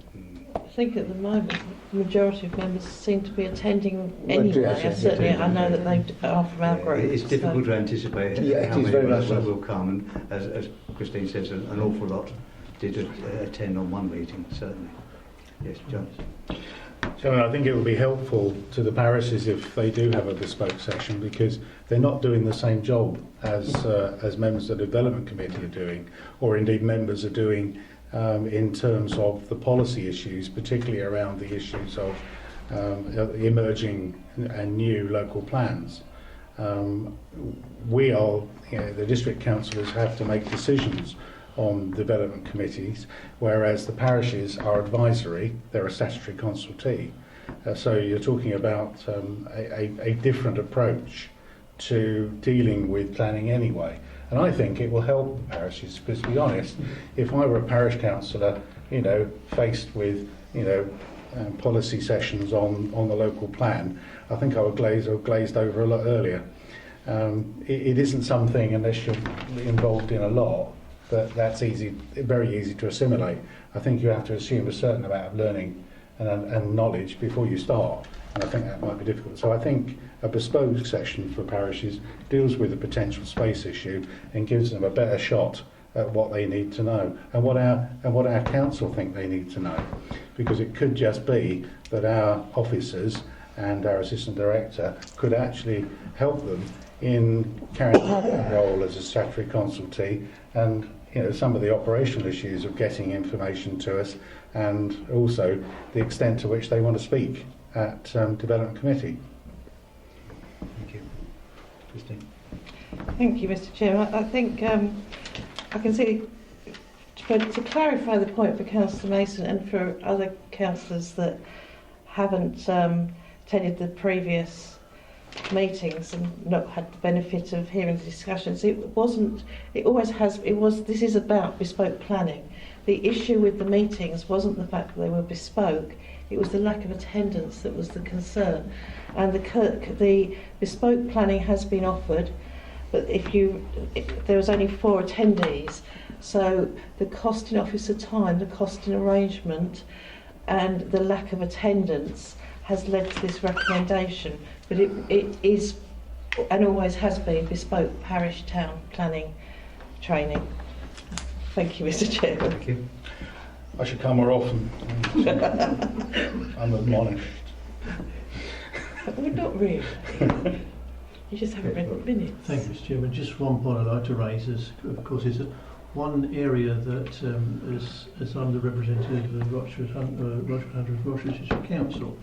I think at the moment the majority of members seem to be attending Well, anyway. yes, Certainly, yes, I know that they are from our group. It's difficult to anticipate Yeah, how it is very many much so. will come, and as Christine says, an awful lot did attend on one meeting, certainly. Yes, John. So I think it would be helpful to the parishes if they do have a bespoke session, because they're not doing the same job as members of the development committee are doing, or indeed members are doing in terms of the policy issues, particularly around the issues of emerging and new local plans. We are, the district councillors have to make decisions on development committees, whereas the parishes are advisory, they're a statutory consultee. So you're talking about a different approach to dealing with planning anyway. And I think it will help the parishes, because to be honest, if I were a parish councillor, faced with, policy sessions on the local plan, I think I would glazed over a lot earlier. It isn't something, unless you're involved in a lot, that's very easy to assimilate. I think you have to assume a certain amount of learning and knowledge before you start, and I think that might be difficult. So I think a bespoke session for parishes deals with the potential space issue and gives them a better shot at what they need to know and what our council think they need to know, because it could just be that our officers and our assistant director could actually help them in carrying out their role as a statutory consultee, and some of the operational issues of getting information to us, and also the extent to which they want to speak at development committee. Thank you. Christine. Thank you, Mr. Chairman. I think I can see, to clarify the point for Councillor Mason and for other councillors that haven't attended the previous meetings and not had the benefit of hearing the discussions, this is about bespoke planning. The issue with the meetings wasn't the fact that they were bespoke, it was the lack of attendance that was the concern. And the bespoke planning has been offered, but there was only 4 attendees, so the cost in officer time, the cost in arrangement and the lack of attendance has led to this recommendation. But it is, and always has been, bespoke parish town planning training. Thank you, Mr. Chairman. Thank you. I should come more often. I'm admonished. Well, not really. You just haven't read the minutes. Thank you, Mr. Chairman. Just one point I'd like to raise is, of course, is that one area that as I'm the representative of the Rochford District Council,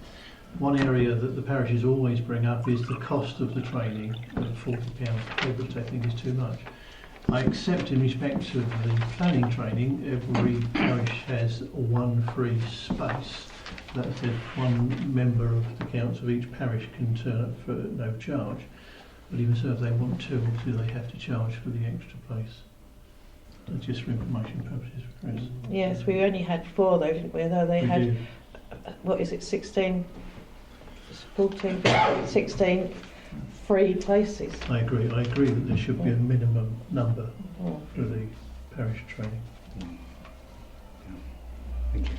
one area that the parishes always bring up is the cost of the training. £40 which I think is too much. I accept in respect to the planning training, every parish has one free space. That said, one member of the council of each parish can turn up for no charge. But even so, if they want to, obviously they have to charge for the extra place. That's just for information purposes, Chris. Yes, we only had 4 though, didn't we? Though they had, what is it, 16, 14, 15, 16 free places. I agree that there should be a minimum number for the parish training. Thank you.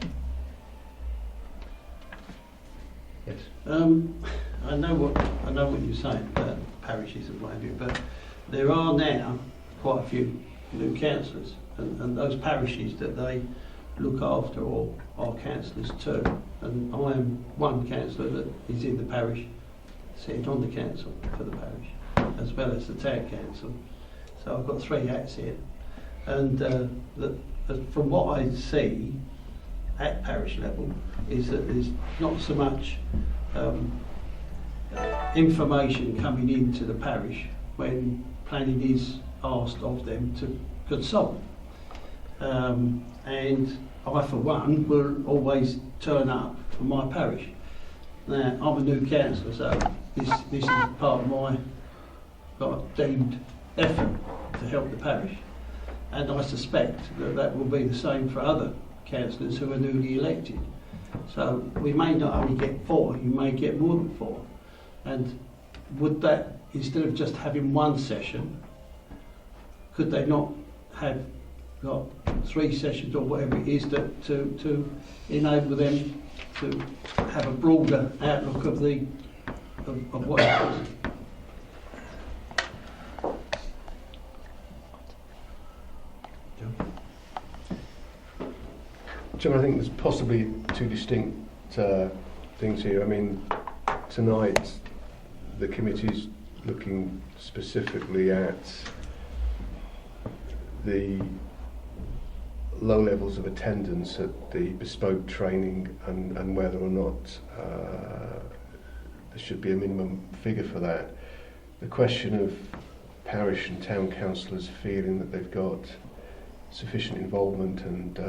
Yes. I know what you're saying about parishes and what have you, but there are now quite a few new councillors, and those parishes that they look after or are councillors too. And I am one councillor that is in the parish, sitting on the council for the parish, as well as the town council. So I've got 3 hats here, and from what I see at parish level is that there's not so much information coming into the parish when planning is asked of them to consult. And I, for one, will always turn up for my parish. Now, I'm a new councillor, so this is part of my deemed effort to help the parish. And I suspect that will be the same for other councillors who are newly elected. So we may not only get 4, you may get more than 4. And would that, instead of just having one session, could they not have got 3 sessions or whatever it is to enable them to have a broader outlook of what it is? Jim, I think there's possibly 2 distinct things here. I mean, tonight the committee's looking specifically at the low levels of attendance at the bespoke training and whether or not there should be a minimum figure for that. The question of parish and town councillors feeling that they've got sufficient involvement and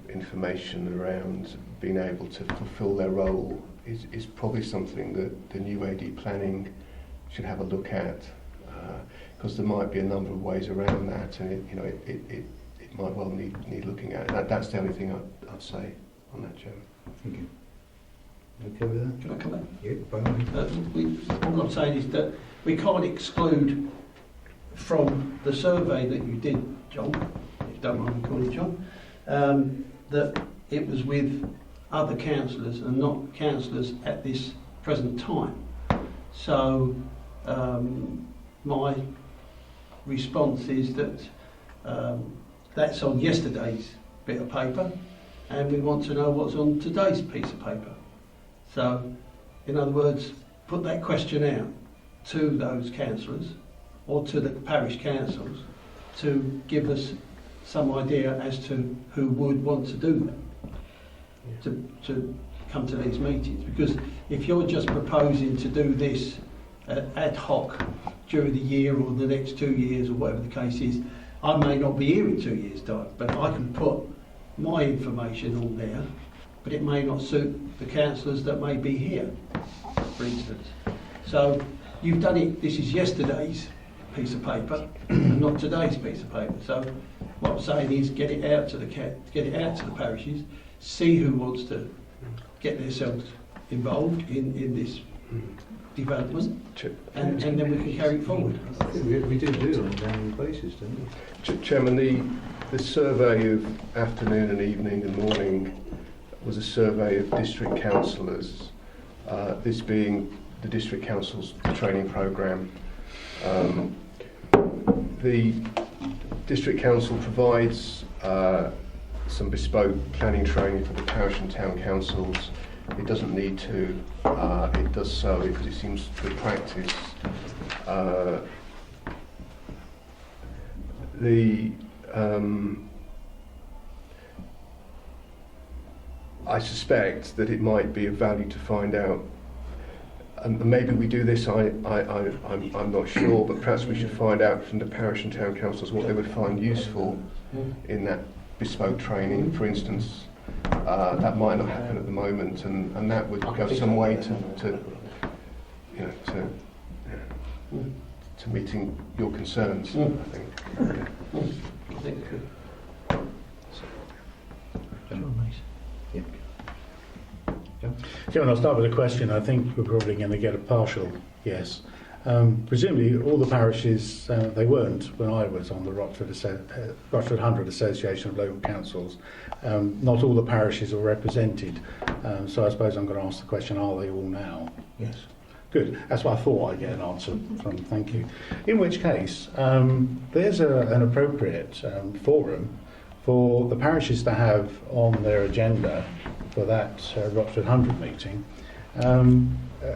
information around being able to fulfil their role is probably something that the new AD planning should have a look at, because there might be a number of ways around that, and it might well need looking at. That's the only thing I'd say on that, Chairman. Thank you. Okay with that? Can I come back? Yeah, by all means. All I'm saying is that we can't exclude from the survey that you did, John, if you don't mind me calling John, that it was with other councillors and not councillors at this present time. So my response is that that's on yesterday's bit of paper, and we want to know what's on today's piece of paper. So, in other words, put that question out to those councillors or to the parish councils to give us some idea as to who would want to do that, to come to these meetings. Because if you're just proposing to do this ad hoc during the year or the next 2 years or whatever the case is, I may not be here in 2 years' time, but I can put my information on there, but it may not suit the councillors that may be here, for instance. So you've done it, this is yesterday's piece of paper and not today's piece of paper. So what I'm saying is get it out to the parishes, see who wants to get themselves involved in this development, and then we can carry it forward. We do it on an annual basis, don't we? Chairman, the survey of afternoon and evening and morning was a survey of district councillors, this being the district council's training programme. The district council provides some bespoke planning training for the parish and town councils. It doesn't need to, it does so because it seems good practice. I suspect that it might be of value to find out, and maybe we do this, I'm not sure, but perhaps we should find out from the parish and town councils what they would find useful in that bespoke training. For instance, that might not happen at the moment, and that would go some way to meeting your concerns, I think. Chairman, I'll start with a question. I think we're probably going to get a partial yes. Presumably all the parishes, they weren't when I was on the Rochford 100 Association of Local Councils. Not all the parishes are represented. So I suppose I'm going to ask the question, are they all now? Yes. Good. That's what I thought I'd get an answer from. Thank you. In which case, there's an appropriate forum for the parishes to have on their agenda for that Rochford 100 meeting,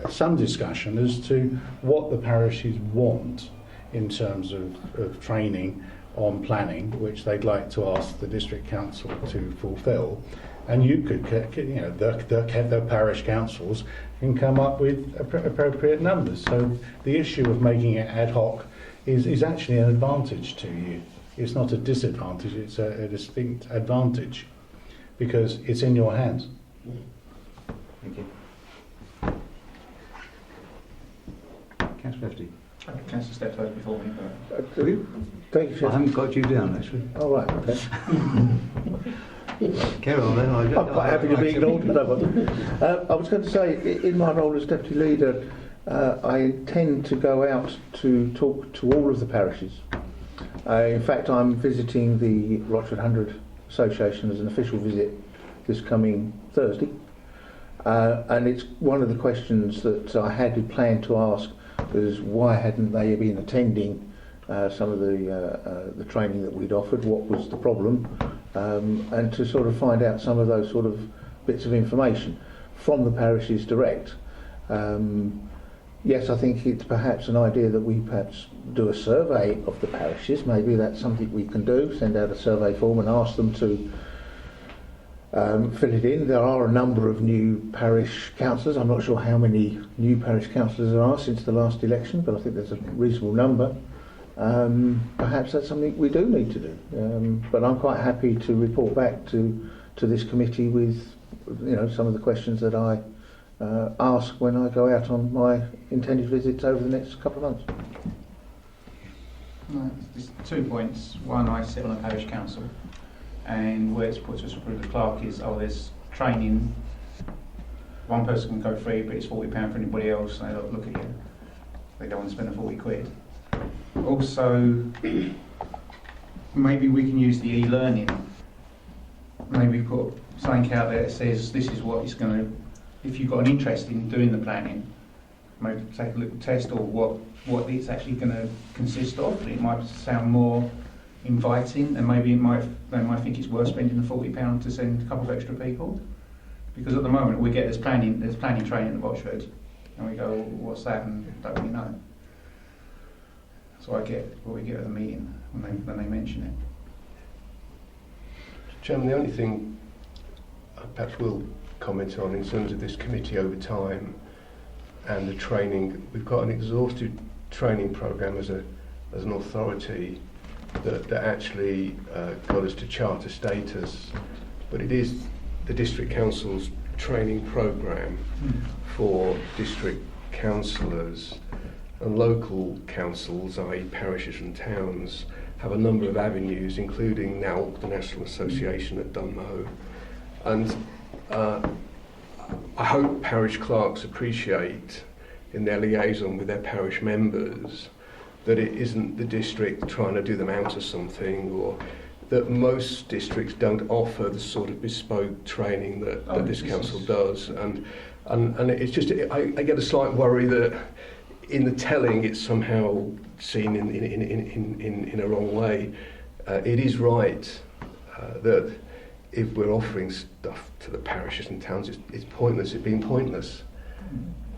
some discussion as to what the parishes want in terms of training on planning, which they'd like to ask the district council to fulfil. And you could, the parish councils can come up with appropriate numbers. So the issue of making it ad hoc is actually an advantage to you. It's not a disadvantage, it's a distinct advantage because it's in your hands. Thank you. Councillor Lefty. Councillor stepped over before me. Thank you, Chair. I haven't got you down, actually. All right, okay. Carry on then. I'm quite happy to be ignored. I was going to say, in my role as Deputy Leader, I intend to go out to talk to all of the parishes. In fact, I'm visiting the Rochford 100 Association as an official visit this coming Thursday. And it's one of the questions that I had planned to ask was why hadn't they been attending some of the training that we'd offered, what was the problem, and to sort of find out some of those sort of bits of information from the parishes direct. Yes, I think it's perhaps an idea that we perhaps do a survey of the parishes. Maybe that's something we can do, send out a survey form and ask them to fill it in. There are a number of new parish councillors. I'm not sure how many new parish councillors there are since the last election, but I think there's a reasonable number. Perhaps that's something we do need to do. But I'm quite happy to report back to this committee with some of the questions that I ask when I go out on my intended visits over the next couple of months. There's 2 points. One, I sit on a parish council, and where it's put to us through the clerk is, there's training. One person can go free, but it's £40 for anybody else, and they don't look at you. They don't want to spend the 40 quid. Also, maybe we can use the e-learning. Maybe put something out there that says this is what it's going to. If you've got an interest in doing the planning, maybe take a little test or what it's actually going to consist of. It might sound more inviting, and maybe they might think it's worth spending the £40 to send a couple of extra people. Because at the moment we get there's planning training at Watchford, and we go, well, what's that? And don't really know. So I get what we get at the meeting when they mention it. Chairman, the only thing I perhaps will comment on in terms of this committee over time and the training, we've got an exhaustive training programme as an authority that actually got us to charter status, but it is the District Council's training programme for district councillors, and local councils, i.e. parishes and towns, have a number of avenues, including now the National Association at Dunmow. And I hope parish clerks appreciate in their liaison with their parish members that it isn't the district trying to do them out of something, or that most districts don't offer the sort of bespoke training that this council does. And it's just, I get a slight worry that in the telling it's somehow seen in a wrong way. It is right that if we're offering stuff to the parishes and towns, it's pointless, it's been pointless.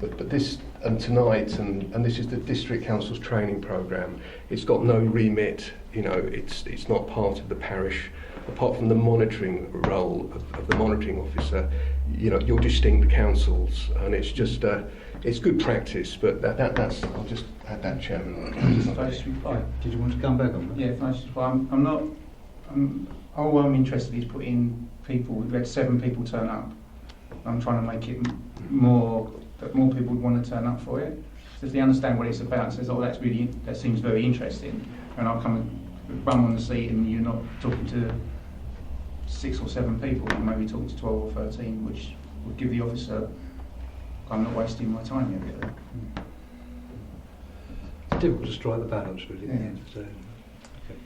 But this, and tonight, and this is the District Council's training programme, it's got no remit, it's not part of the parish, apart from the monitoring role of the monitoring officer. You're distinct councils, and it's just, it's good practice, but that's, I'll just add that, Chairman. Did you want to come back on that? Yeah, all I'm interested is putting people. We've had 7 people turn up. I'm trying to make it more that more people would want to turn up for it. So if they understand what it's about, and says, "Oh, that seems very interesting," and I'll come and bum on the seat, and you're not talking to 6 or 7 people, you maybe talking to 12 or 13, which would give the officer, I'm not wasting my time here, really. It's difficult to strike the balance, really. Yeah. So, okay.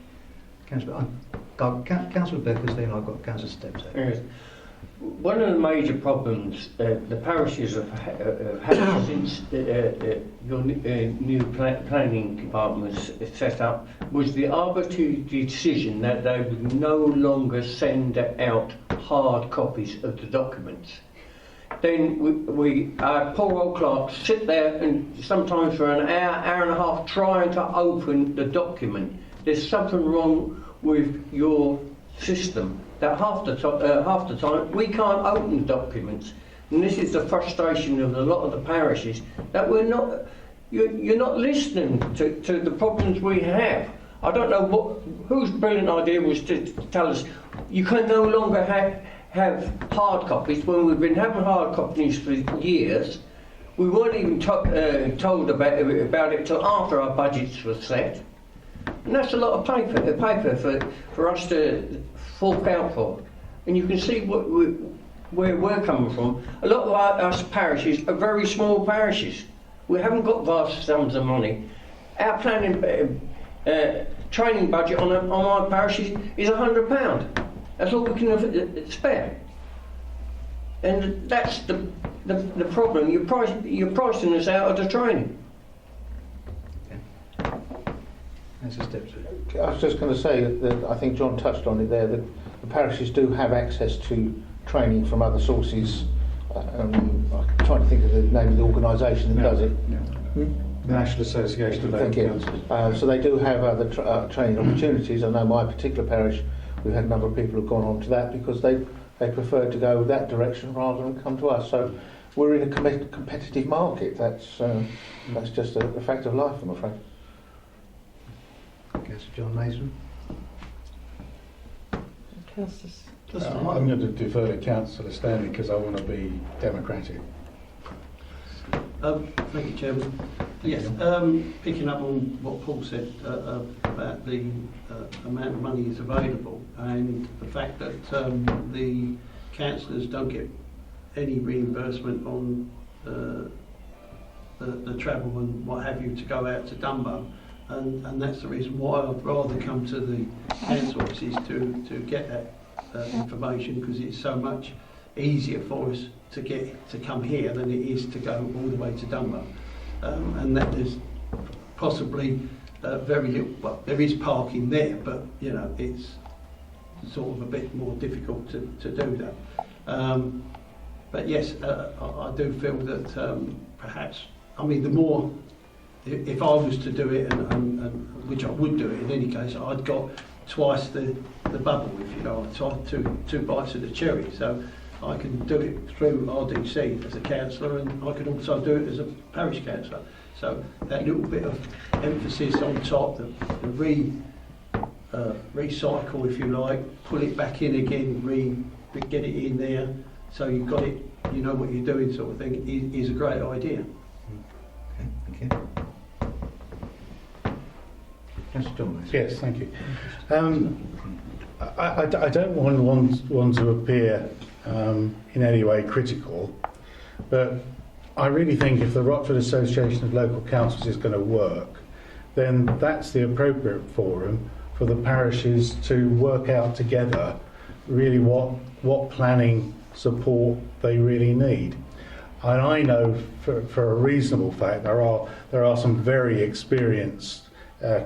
Councillor Beckers, then I've got Councillor Steps. Yes. One of the major problems the parishes have had since your new planning department was set up was the arbitrary decision that they would no longer send out hard copies of the documents. Then our poor old clerks sit there and sometimes for an hour and a half trying to open the document. There's something wrong with your system. That half the time we can't open documents, and this is the frustration of a lot of the parishes, that you're not listening to the problems we have. I don't know whose brilliant idea was to tell us you can no longer have hard copies when we've been having hard copies for years. We weren't even told about it till after our budgets were set, and that's a lot of paper for us to fork out for. And you can see where we're coming from. A lot of us parishes are very small parishes. We haven't got vast sums of money. Our planning training budget on our parishes is £100. That's all we can spare. And that's the problem. You're pricing us out of the training. That's a step. I was just going to say that I think John touched on it there, that the parishes do have access to training from other sources. I'm trying to think of the name of the organisation that does it. The National Association of Local Councils. So they do have other training opportunities. I know my particular parish, we've had a number of people who've gone on to that because they preferred to go that direction rather than come to us. So we're in a competitive market. That's just a fact of life, I'm afraid. Councillor John Mason. I'm going to defer to Councillor Stanley because I want to be democratic. Thank you, Chairman. Yes, picking up on what Paul said about the amount of money is available and the fact that the councillors don't get any reimbursement on the travel and what have you to go out to Dunbar. And that's the reason why I'd rather come to the council offices to get that information, because it's so much easier for us to come here than it is to go all the way to Dunbar. and that there's possibly very little, well, there is parking there, but you know, it's sort of a bit more difficult to do that. But yes, I do feel that perhaps, I mean, the more, if I was to do it, and which I would do it in any case, I'd got twice the bubble, if you know, two bites of the cherry. So I can do it through RDC as a councillor, and I can also do it as a parish councillor. So that little bit of emphasis on top, the recycle, if you like, pull it back in again, get it in there, so you've got it, you know what you're doing, sort of thing, is a great idea. Okay, thank you. Councillor John. Yes, thank you. I don't want to appear in any way critical, but I really think if the Rochford Association of Local Councils is going to work, then that's the appropriate forum for the parishes to work out together really what planning support they really need. And I know for a reasonable fact there are some very experienced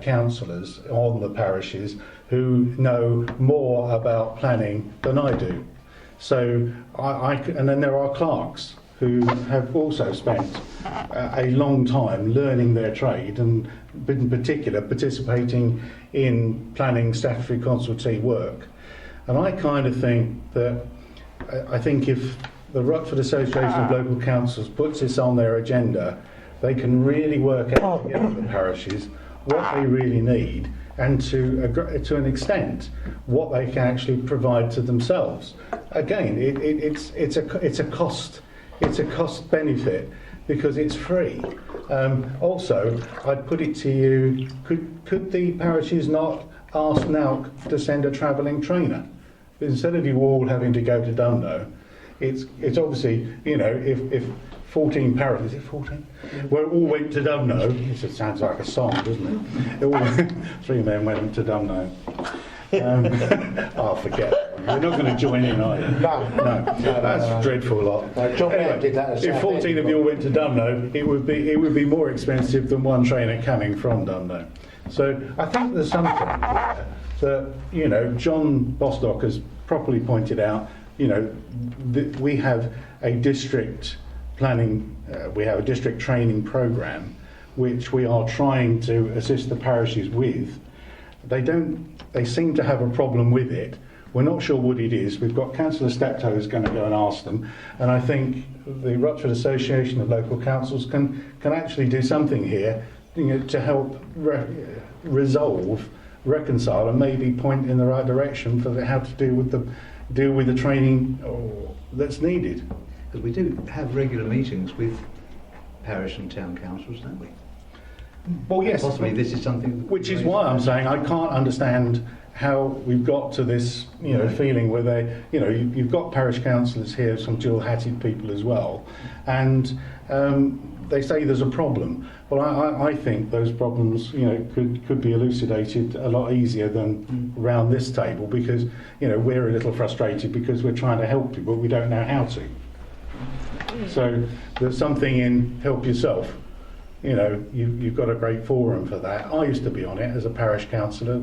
councillors on the parishes who know more about planning than I do. So and then there are clerks who have also spent a long time learning their trade and in particular participating in planning statutory consultee work. And I kind of think that, I think if the Rochford Association of Local Councils puts this on their agenda, they can really work out together the parishes what they really need, and to an extent what they can actually provide to themselves. Again, it's a cost benefit because it's free. Also, I'd put it to you: could the parishes not ask NALC to send a travelling trainer instead of you all having to go to Dumno? It's obviously, you know, if 14 parishes, is it 14? Well, all went to Dumno. It sounds like a song, doesn't it? 3 men went to Dumno. I'll forget. You're not going to join in, are you? No, that's a dreadful lot. Anyway, did that if 14 of you all went to Dumno, it would be more expensive than one trainer coming from Dumno. So I think there's something there that, you know, John Bostock has properly pointed out. You know, we have a district planning, we have a district training programme which we are trying to assist the parishes with. They seem to have a problem with it. We're not sure what it is. We've got Councillor Steptoe who's going to go and ask them, and I think the Rochford Association of Local Councils can actually do something here, you know, to help reconcile, and maybe point in the right direction for how to deal with the training that's needed. Because we do have regular meetings with parish and town councils, don't we? Well, yes. Possibly this is something... Which is why I'm saying I can't understand how we've got to this, you know, feeling where they, you know, you've got parish councillors here, some dual-hatted people as well, and they say there's a problem. Well, I think those problems, you know, could be elucidated a lot easier than around this table, because, you know, we're a little frustrated because we're trying to help you, but we don't know how to. So there's something in help yourself. You know, you've got a great forum for that. I used to be on it as a parish councillor.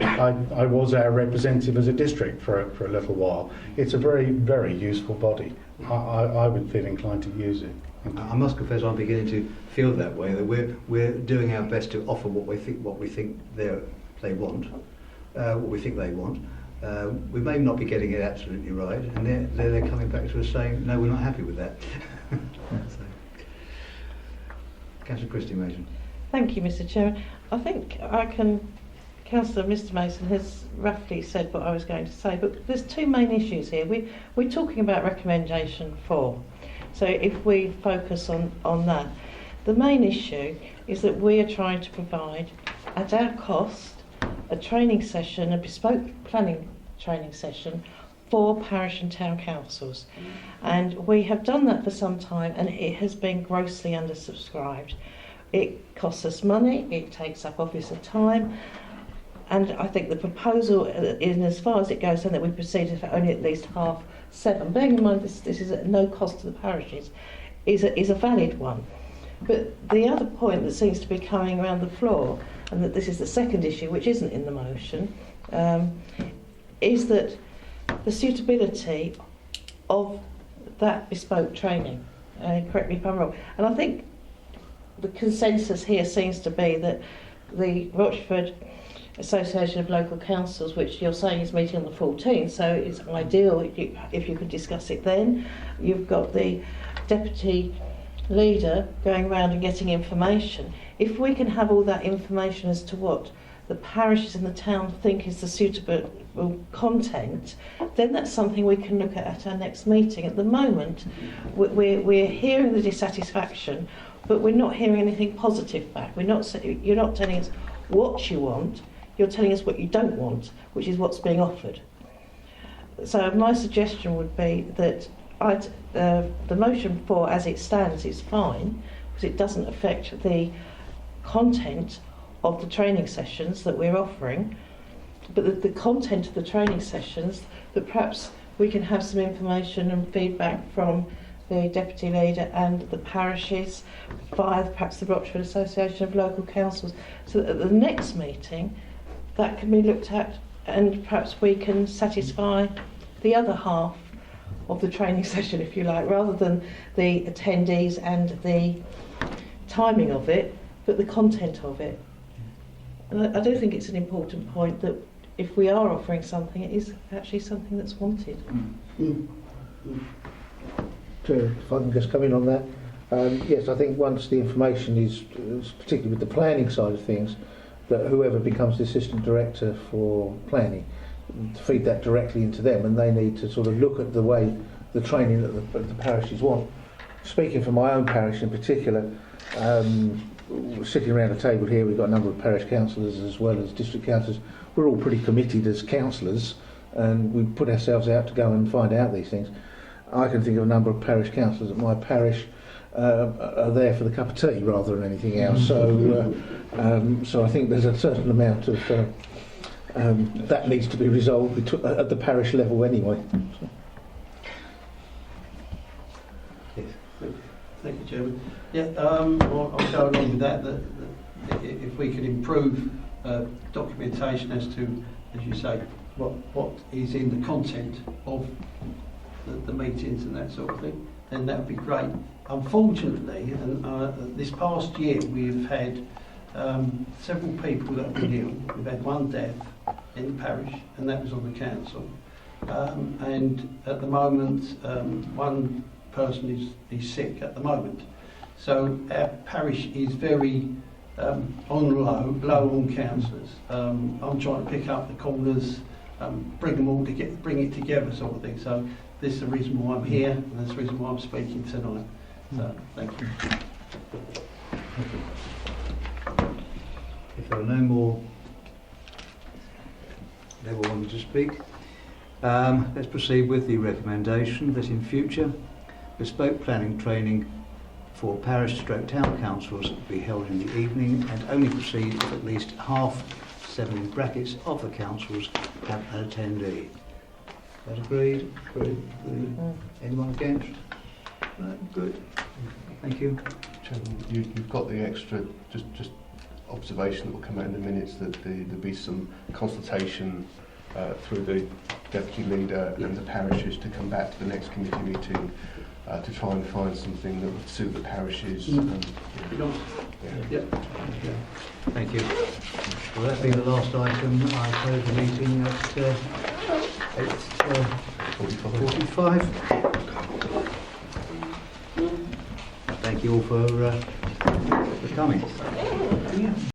I was our representative as a district for a little while. It's a very, very useful body. I would feel inclined to use it. I must confess I'm beginning to feel that way, that we're doing our best to offer what we think they want, what we think they want. We may not be getting it absolutely right, and they're coming back to us saying, no, we're not happy with that. So. Councillor Christy Mason. Thank you, Mr. Chairman. I think Councillor Mr. Mason has roughly said what I was going to say, but there's two main issues here. We're talking about recommendation 4. So if we focus on that, the main issue is that we are trying to provide, at our cost, a training session, a bespoke planning training session for parish and town councils. And we have done that for some time, and it has been grossly undersubscribed. It costs us money, it takes up obviously time, and I think the proposal, in as far as it goes, and that we proceeded for only at least 7:30, bearing in mind this is at no cost to the parishes, is a valid one. But the other point that seems to be coming around the floor, and that this is the second issue, which isn't in the motion, is that the suitability of that bespoke training. Correct me if I'm wrong. And I think the consensus here seems to be that the Rochford Association of Local Councils, which you're saying is meeting on the 14th, so it's ideal if you could discuss it then. You've got the deputy leader going around and getting information. If we can have all that information as to what the parishes in the town think is the suitable content, then that's something we can look at our next meeting. At the moment, we're hearing the dissatisfaction, but we're not hearing anything positive back. You're not telling us what you want, you're telling us what you don't want, which is what's being offered. So my suggestion would be that the motion 4 as it stands is fine, because it doesn't affect the content of the training sessions that we're offering, but the content of the training sessions, that perhaps we can have some information and feedback from the deputy leader and the parishes via perhaps the Rochford Association of Local Councils, so that at the next meeting that can be looked at, and perhaps we can satisfy the other half of the training session, if you like, rather than the attendees and the timing of it, but the content of it. And I do think it's an important point that if we are offering something, it is actually something that's wanted. If I can just come in on that. Yes, I think once the information is, particularly with the planning side of things, that whoever becomes the assistant director for planning, to feed that directly into them, and they need to sort of look at the way the training that the parishes want. Speaking for my own parish in particular, sitting around a table here, we've got a number of parish councillors as well as district councillors. We're all pretty committed as councillors, and we put ourselves out to go and find out these things. I can think of a number of parish councillors at my parish are there for the cup of tea rather than anything else. So I think there's a certain amount of that needs to be resolved at the parish level anyway. Thank you, Chairman. Yeah, I'll go along with that, that if we could improve documentation as to, as you say, what is in the content of the meetings and that sort of thing, then that would be great. Unfortunately, this past year we've had several people that have been ill. We've had one death in the parish, and that was on the council. And at the moment, one person is sick at the moment. So our parish is very low on councillors. I'm trying to pick up the corners, bring them all together, bring it together, sort of thing. So this is the reason why I'm here, and that's the reason why I'm speaking tonight. So thank you. If there are no more people wanting to speak, let's proceed with the recommendation that in future bespoke planning training for parish stroke town councils be held in the evening, and only proceed if at least half, 7 in brackets, of the councils have an attendee. Is that agreed? Agreed. Anyone against? No? Good. Thank you. Chairman, you've got the extra just observation that will come out in the minutes that there'll be some consultation through the deputy leader and the parishes to come back to the next committee meeting to try and find something that would suit the parishes. Thank you. Well, that being the last item, I close the meeting at 8:45. Thank you all for coming.